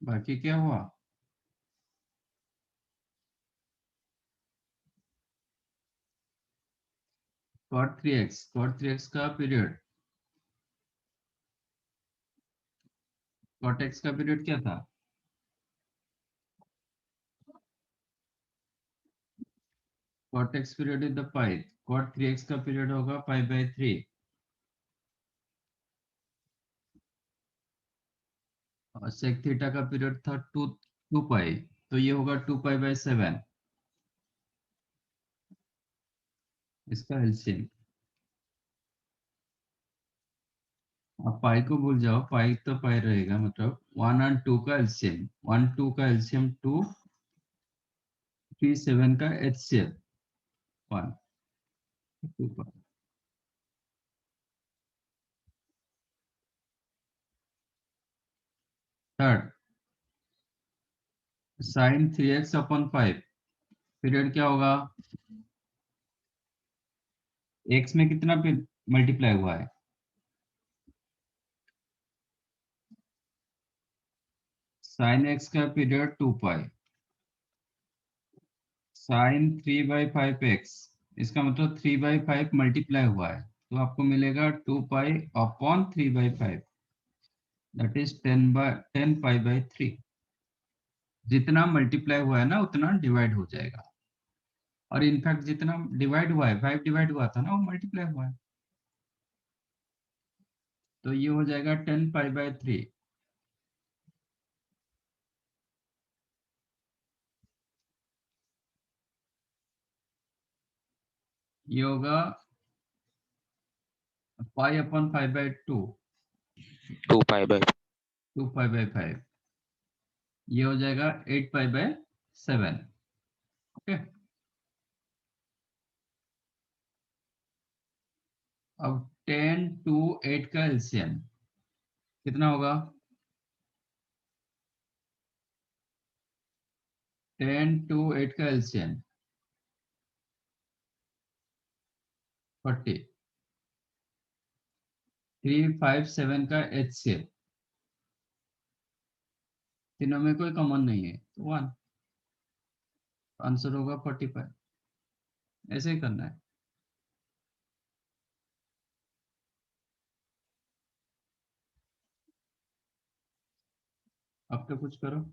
बाकी क्या हुआ? cot 3x का पीरियड, cot x का पीरियड क्या था? cot x period is the pi, cot 3x का पीरियड होगा पाई बाय 3, और sec थीटा का पीरियड था 2 पाई, तो ये होगा 2 पाई बाय 7, इसका एलसीएम। अब पाई को भूल जाओ, पाई तो पाई रहेगा, मतलब 1 और 2 का एलसीएम, 1 2 का एलसीएम 2, 3 7 का HCF 1 2 pi. Third, sine 3x upon 5, period क्या होगा? x में कितना मल्टीप्लाई हुआ है? साइन x का पीरियड 2 पाई, साइन 3/5x, इसका मतलब 3/5 मल्टीप्लाई हुआ है, तो आपको मिलेगा 2 pi upon 3/5, that is 10 pi by 3। जितना मल्टीप्लाई हुआ है ना उतना डिवाइड हो जाएगा, और इनफैक्ट जितना डिवाइड हुआ है, 5 डिवाइड हुआ था ना, वो मल्टीप्लाई हुआ है, तो ये हो जाएगा 10 पाई बाय 3। ये होगा pi upon 5/2, 2 pi by 2 pi by 5, ये हो जाएगा 8 पाई बाय 7। ओके, अब 10 टू 8 का एलसीएम कितना होगा? 10 टू 8 का एलसीएम 40, 3 5 7 का एचसीएफ, तीनों में कोई कॉमन नहीं है तो 1, आंसर होगा 45। ऐसे ही करना है, अब तो कुछ करो।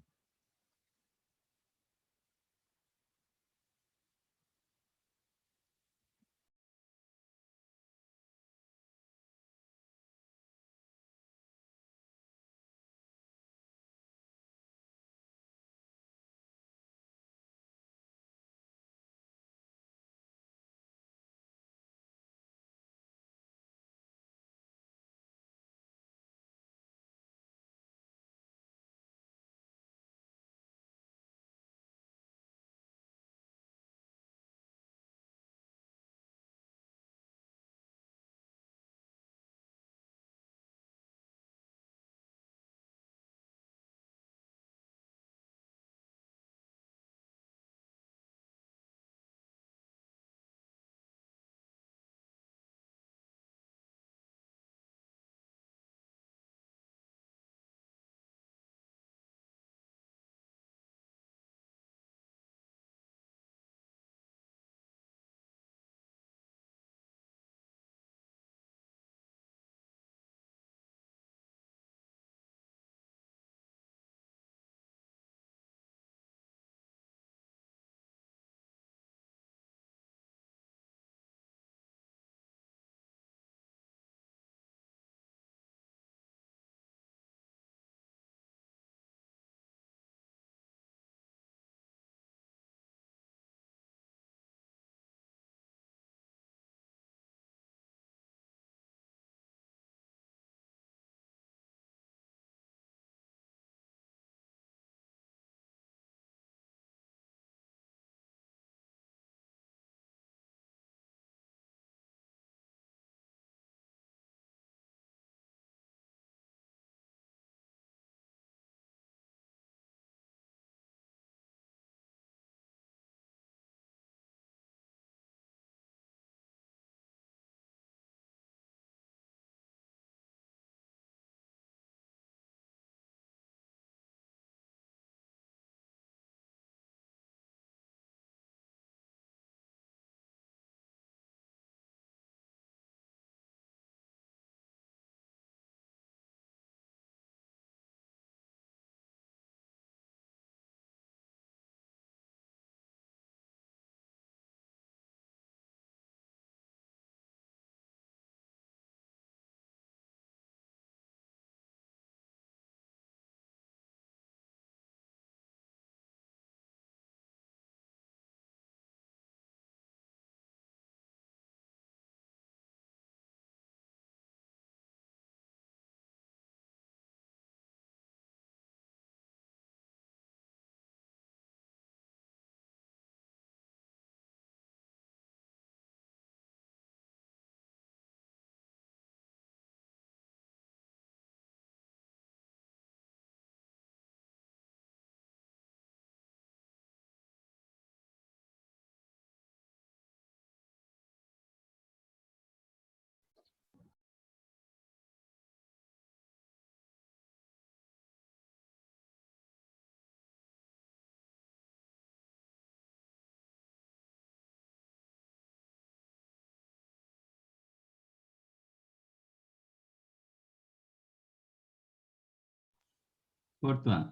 Fourth one,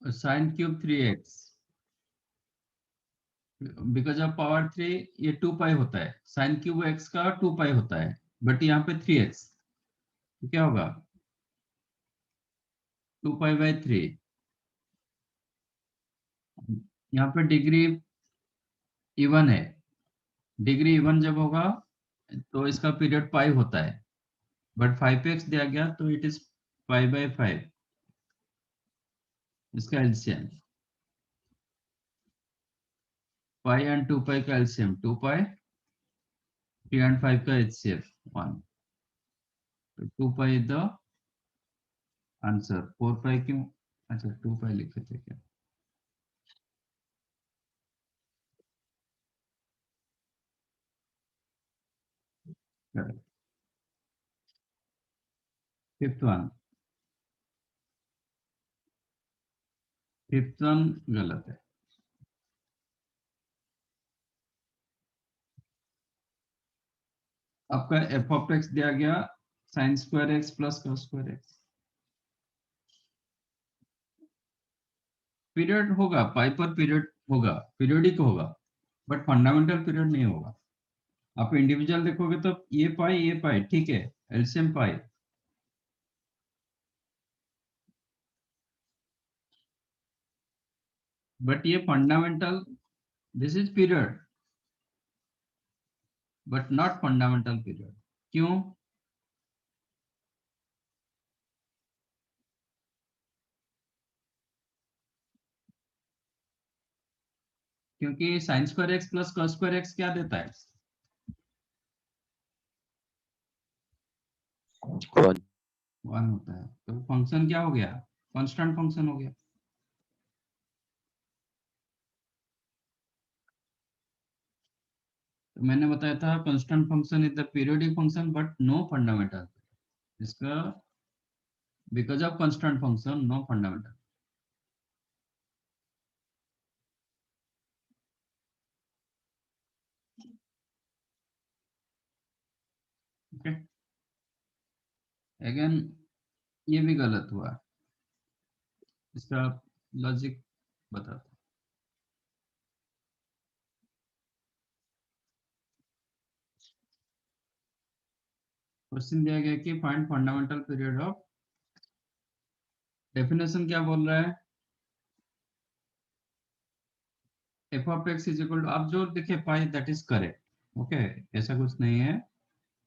sine cube 3x, because of power 3 ये 2 पाई होता है, साइन क्यूब x का 2 पाई होता है, बट यहाँ पे 3x, तो क्या होगा 2 पाई बाई 3। यहाँ पे डिग्री इवन है, डिग्री इवन जब होगा तो इसका पीरियड पाई होता है, बट 5x दिया गया तो इट इज पाई बाई 5, इसका एलसीएम पाई एंड 2 पाई का एलसीएम 2 पाई, 3 एंड 5 का एचसीएफ 1, तो 2 पाई द आंसर। 4 पाई क्यों, अच्छा 2 पाई लिखे थे क्या, फिफ्थ वन, फिफ्थ वन गलत है। आपका एफ ऑफ एक्स दिया गया sine square x plus cos square x, period होगा पाई पर, पीरियड होगा, पीरियडिक होगा, बट फंडामेंटल पीरियड नहीं होगा। आप इंडिविजुअल देखोगे तो ये पाई ठीक है, एलसीएम पाई, बट ये fundamental, this is period but not fundamental period. क्यों, क्योंकि sine square x plus cos square x क्या देता है, 1. 1 होता है, तो फंक्शन क्या हो गया, कांस्टेंट फंक्शन हो गया। तो मैंने बताया था constant function is the periodic function but no fundamental, इसका because of constant function no fundamental. Okay, again ये भी गलत हुआ, इसका लॉजिक बताता हूं। क्वेश्चन दिया गया कि find fundamental period of, definition क्या बोल रहा है, f of x is equal to, आप जो लिखे pi that is correct, okay, ऐसा कुछ नहीं है।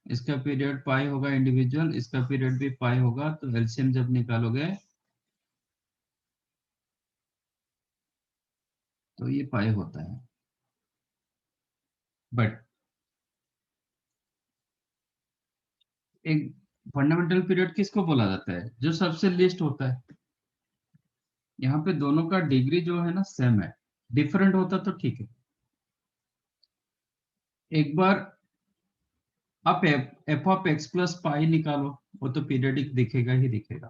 इसका पीरियड पाई होगा इंडिविजुअल, इसका पीरियड भी पाई होगा, तो एलसीएम जब निकालोगे तो ये पाई होता है, बट एक फंडामेंटल पीरियड किसको बोला जाता है, जो सबसे लिस्ट होता है। यहाँ पे दोनों का डिग्री जो है ना सेम है, डिफरेंट होता तो ठीक है। एक बार आप f of x plus pi निकालो, वो तो पीरियडिक दिखेगा ही दिखेगा।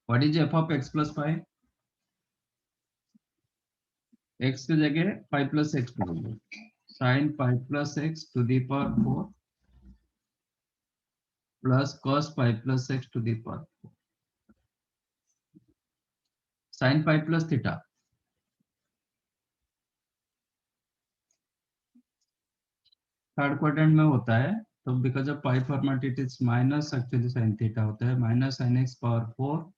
What is f of x plus pi, x की जगह पाई प्लस एक्स करोगे, sine pi plus x to the power 4 plus cos pi plus x to the power 4, sine pi plus theta, third quadrant में होता है, तो because of pi format it is minus, actually sine theta होता है minus sine x power 4,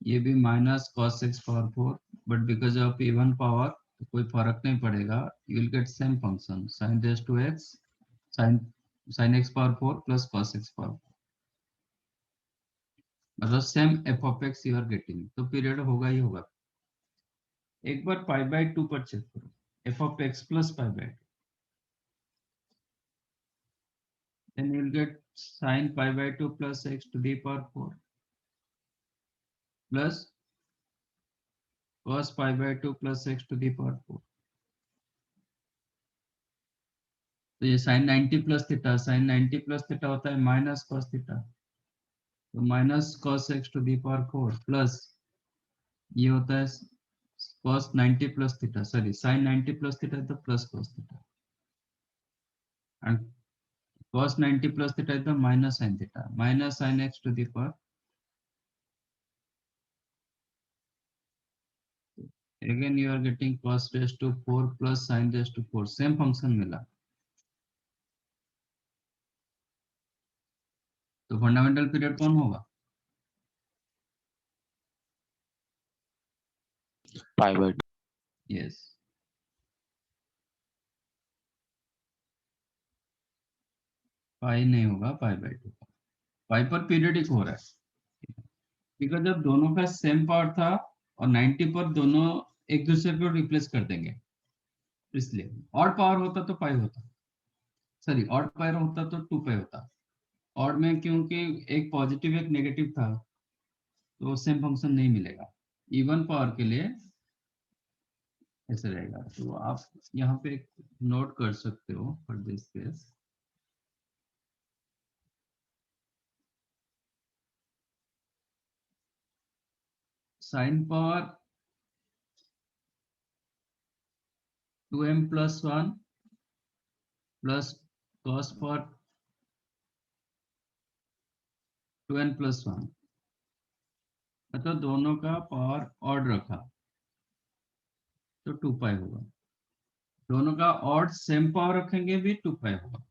ये भी minus cos x power 4, but because of even power तो कोई फर्क नहीं पड़ेगा, you will get same function sine raise to x, sine sine x power 4 plus cos x power 4, मतलब same f of x you are getting, तो period होगा ही होगा। एक बार पाई बाय 2 पर चेक करो, F of x plus pi by 2, then you will get sin pi by 2 plus x to the power 4 plus cos pi by 2 plus x to the power 4, तो ये sin 90 plus theta, sin 90 plus theta होता है minus cos theta, तो minus cos x to the power 4 plus ये होता है cos 90 plus theta, sorry sin 90 plus theta तो plus cos theta, and cos 90 plus theta is the minus sin theta, minus sin x to the power, again you are getting cos raised to 4 plus sin raised to 4, same function मिला. तो fundamental period कौन होगा? Pi by 2. Yes, पाई नहीं होगा, पाई by 2. पाई पर periodic हो रहा है, बिकॉज जब दोनों का सेम पावर था और 90 पर दोनों एक दूसरे को रिप्लेस कर देंगे, इसलिए ऑड पावर होता तो पाई होता, सॉरी ऑड पावर होता तो 2 पाई होता. ऑड में क्योंकि एक पॉजिटिव एक नेगेटिव था तो सेम फंक्शन नहीं मिलेगा. इवन पावर के लिए ऐसे रहेगा. तो आप यहाँ पे नोट कर सकते हो for this case. Sine power 2m plus 1 plus cos power 2n plus 1, मतलब दोनों का पावर ऑड रखा तो 2 पाई होगा. दोनों का ऑड सेम पावर रखेंगे भी 2 पाई होगा.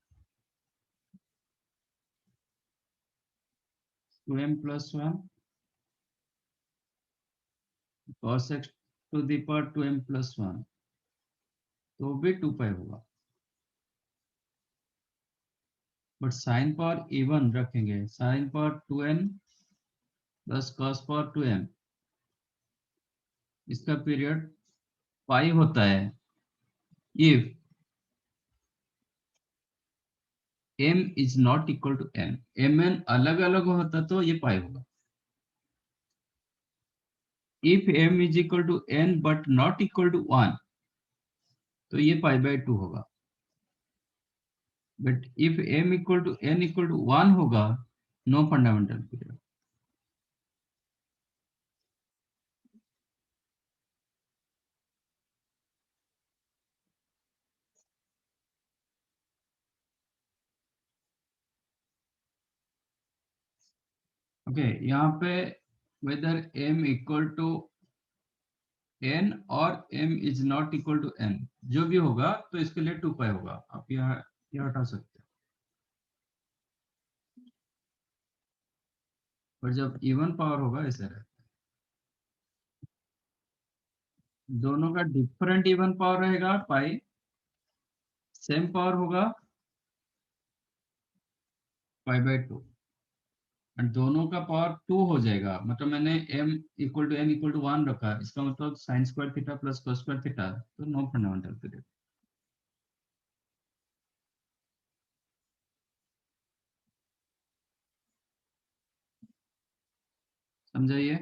2m plus 1 cos x to the power 2m plus 1, तो भी 2 पाई होगा. बट साइन पावर इवन रखेंगे, sine power 2n plus cos power 2m, इसका पीरियड पाई होता है if m is not equal to n. mn अलग अलग होता तो ये पाई होगा. If m is equal to n but not equal to 1, तो ये पाई बाय 2 होगा. But if m equal to n equal to 1 होगा, नो फंडामेंटल पीरियड. ओके, यहाँ पे weather m equal to n और m is not equal to n, जो भी होगा तो इसके लिए 2 पाई होगा. आप यहाँ हटा सकते हो. पर जब इवन पावर होगा ऐसे रहता है, दोनों का डिफरेंट इवन पावर रहेगा पाई, सेम पावर होगा पाई बाय 2, एंड दोनों का पावर 2 हो जाएगा. मतलब मैंने m equal to n equal to 1 रखा, इसका मतलब sine square theta plus cos square theta, तो नो फंडामेंटल पीरियड. समझाइए.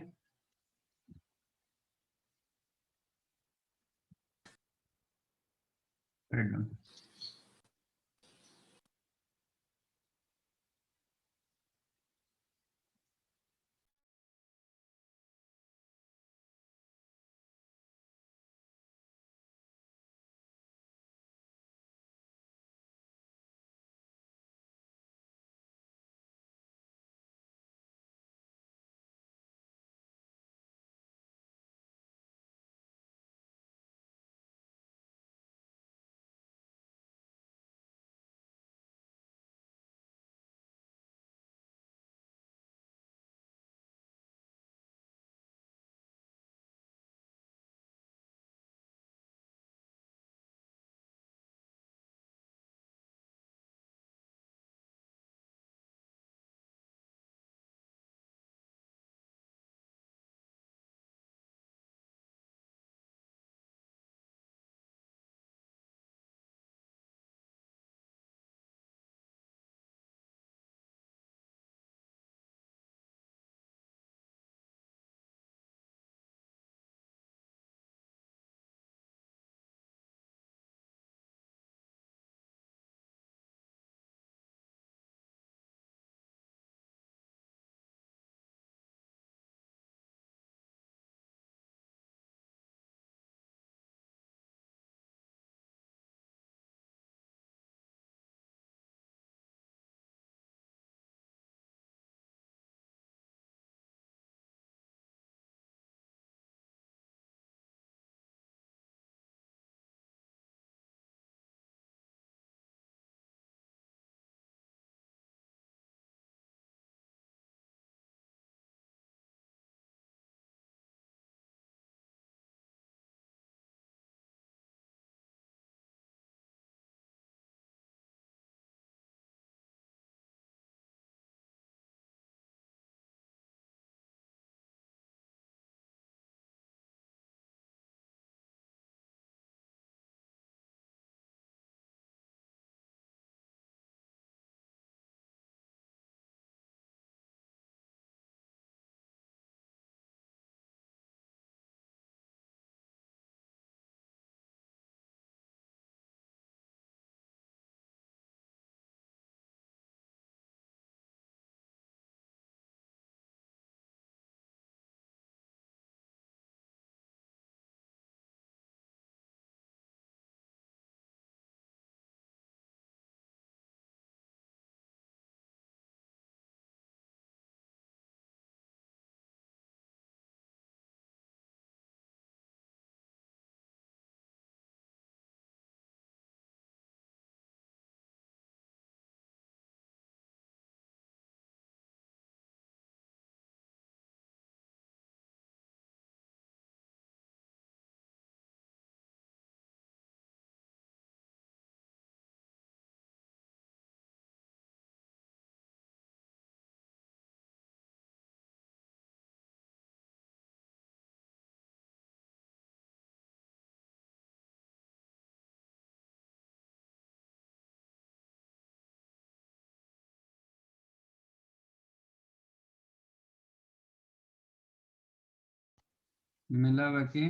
मिला बाकी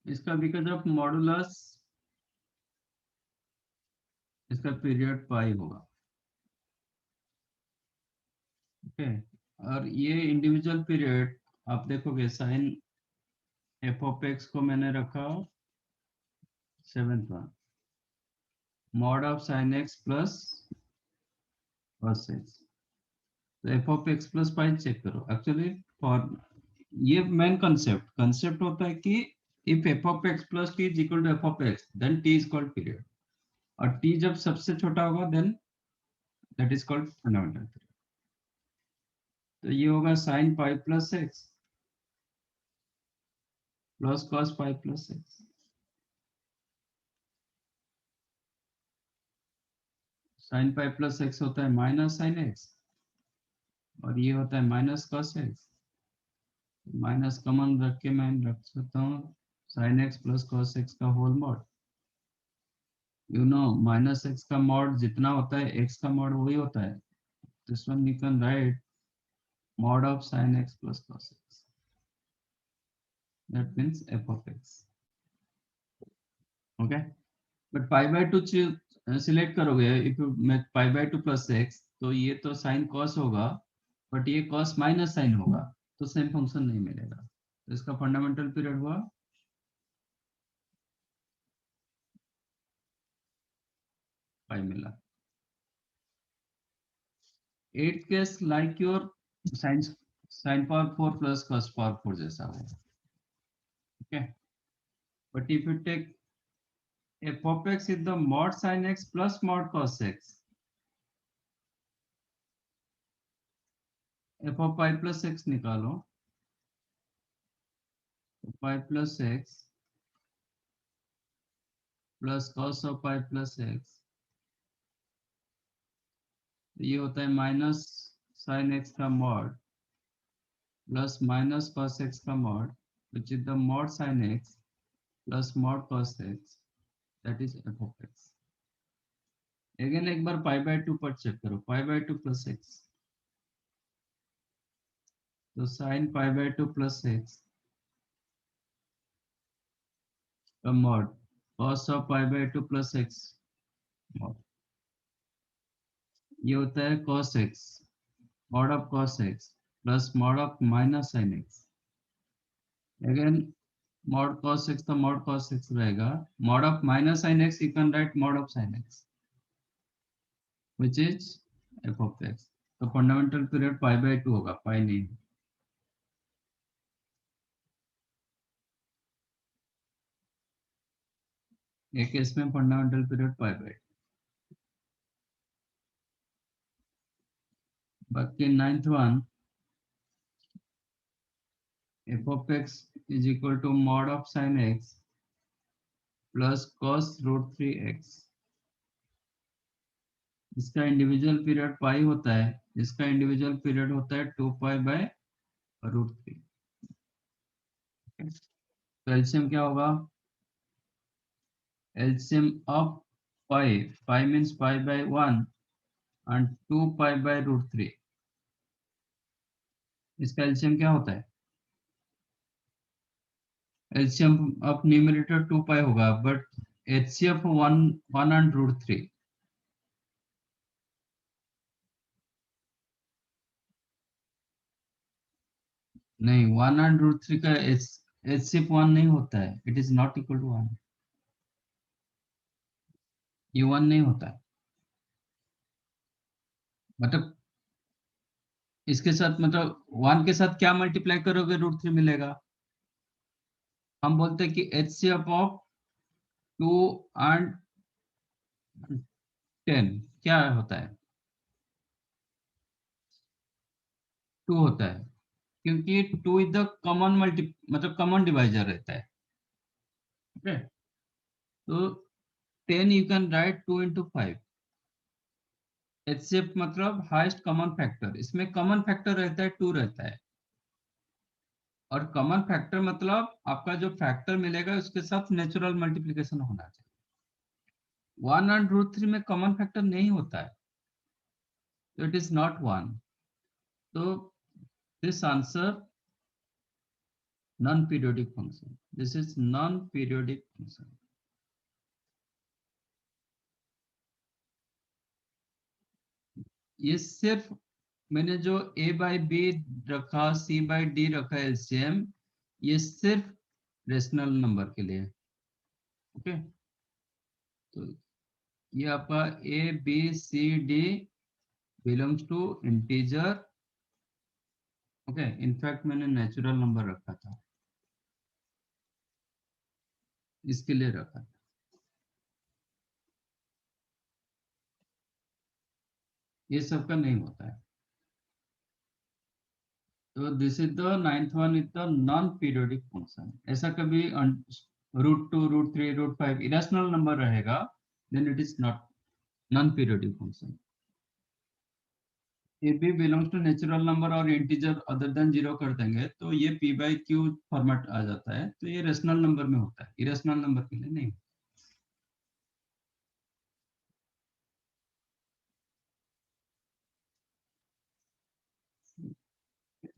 इसका बिकॉज ऑफ मॉडुलस इसका पीरियड पाई होगा। ओके, और ये इंडिविजुअल पीरियड आप देखोगे साइन एफ ऑफ एक्स को मैंने रखा 7th one, mod of sine x plus cos x. तो F of x plus pi check करो। एक्चुअली फॉर ये मेन कंसेप्ट होता है कि if f of x plus t is equal to f of x then t is called period, और t जब सबसे छोटा होगा then that is called fundamental period. तो ये होगा sine pi plus x plus cos pi plus x. Sign pi plus x होता है माइनस साइन एक्स, और ये होता है minus cos x. Minus common रख के मैं रख सकता हूँ sine x plus cos x का whole mod. You know minus x का मॉड जितना होता है एक्स का मॉड वही होता है। This one you can write mod of sin x plus cos x, that means f of x। okay, but pi by 2 select करोगे if you make pi by 2 plus x, तो ये तो sin cos होगा, but ये cos minus sin होगा, तो same function नहीं मिलेगा। तो इसका फंडामेंटल पीरियड हुआ पाई मिला। 8th case like your sin power 4 plus cos power 4 जैसा है। okay, but if you take f of x is the mod sin x plus mod cos x, f of pi plus x निकालो, pi plus x plus cos of pi plus x, ये होता है minus sine x का mod plus minus cos x का mod, which is the mod sine x plus mod cos x, that is f of x. Again एक बार pi by 2 पर check करो, pi by 2 plus x, तो sine pi by 2 plus x का mod cos of pi by 2 plus x mod, ये होता है cos x mod of cos x plus mod of minus sin x। Again mod cos x तो mod cos x रहेगा, mod of minus sin x, you can write mod of sin x which is f of x। तो fundamental period pi by 2 होगा, पाई नहीं। एक case में fundamental period pi by 2। बाकी 9th one, f of x is equal to mod of sin x plus cos root 3x। इसका individual period pi होता है, इसका इंडिविजुअल पीरियड होता है 2 पाई बाय रूट 3। तो एलसीएम क्या होगा, LCM of pi means pi by 1 and 2 pi by root 3। इसका LCM क्या होता है, LCM of न्यूमरेटर 2 pi होगा, बट HCF 1 and root 3। नहीं, 1 and root 3 का HCF 1 नहीं होता है, it is not equal to 1, ये 1 नहीं होता है। मतलब इसके साथ मतलब 1 के साथ क्या मल्टीप्लाई करोगे √3 मिलेगा। हम बोलते हैं कि HCF ऑफ 2 एंड 10 क्या होता है, 2 होता है, क्योंकि 2 इज द कॉमन मतलब कॉमन डिवाइजर रहता है। ओके, तो 10 you can right 2 into 5। HCF मतलब हाईएस्ट कॉमन फैक्टर, इसमें कॉमन फैक्टर रहता है 2 रहता है, और कॉमन फैक्टर मतलब आपका जो फैक्टर मिलेगा उसके साथ नेचुरल मल्टीप्लिकेशन होना चाहिए। 1 एंड √3 में कॉमन फैक्टर नहीं होता है, तो इट इज नॉट 1। तो this answer non periodic function, this is non periodic function. ये सिर्फ मैंने जो a/b रखा, c/d रखा एलसीएम, ये सिर्फ रेशनल नंबर के लिए। ओके, तो ये आपका a b c d belongs to integer. Okay, in fact मैंने नेचुरल नंबर रखा था, इसके लिए रखा था। ये सबका नहीं होता है। तो this is the 9th one is the non periodic function. ऐसा कभी √2 √3 √5 इरेशनल नंबर रहेगा, then it is not non periodic function. A b belongs to natural number और इंटीजर अदर देन 0 कर देंगे तो ये p/q फॉर्मेट आ जाता है, तो ये रेशनल नंबर में होता है, इरेशनल नंबर के लिए नहीं।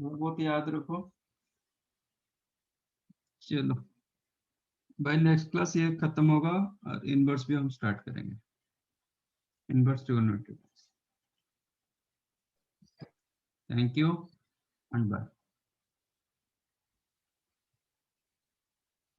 थोड़ा बहुत याद रखो। चलो, बाय नेक्स्ट क्लास ये खत्म होगा और इनवर्स भी हम स्टार्ट करेंगे, inverse trigonometry. Thank you and bye.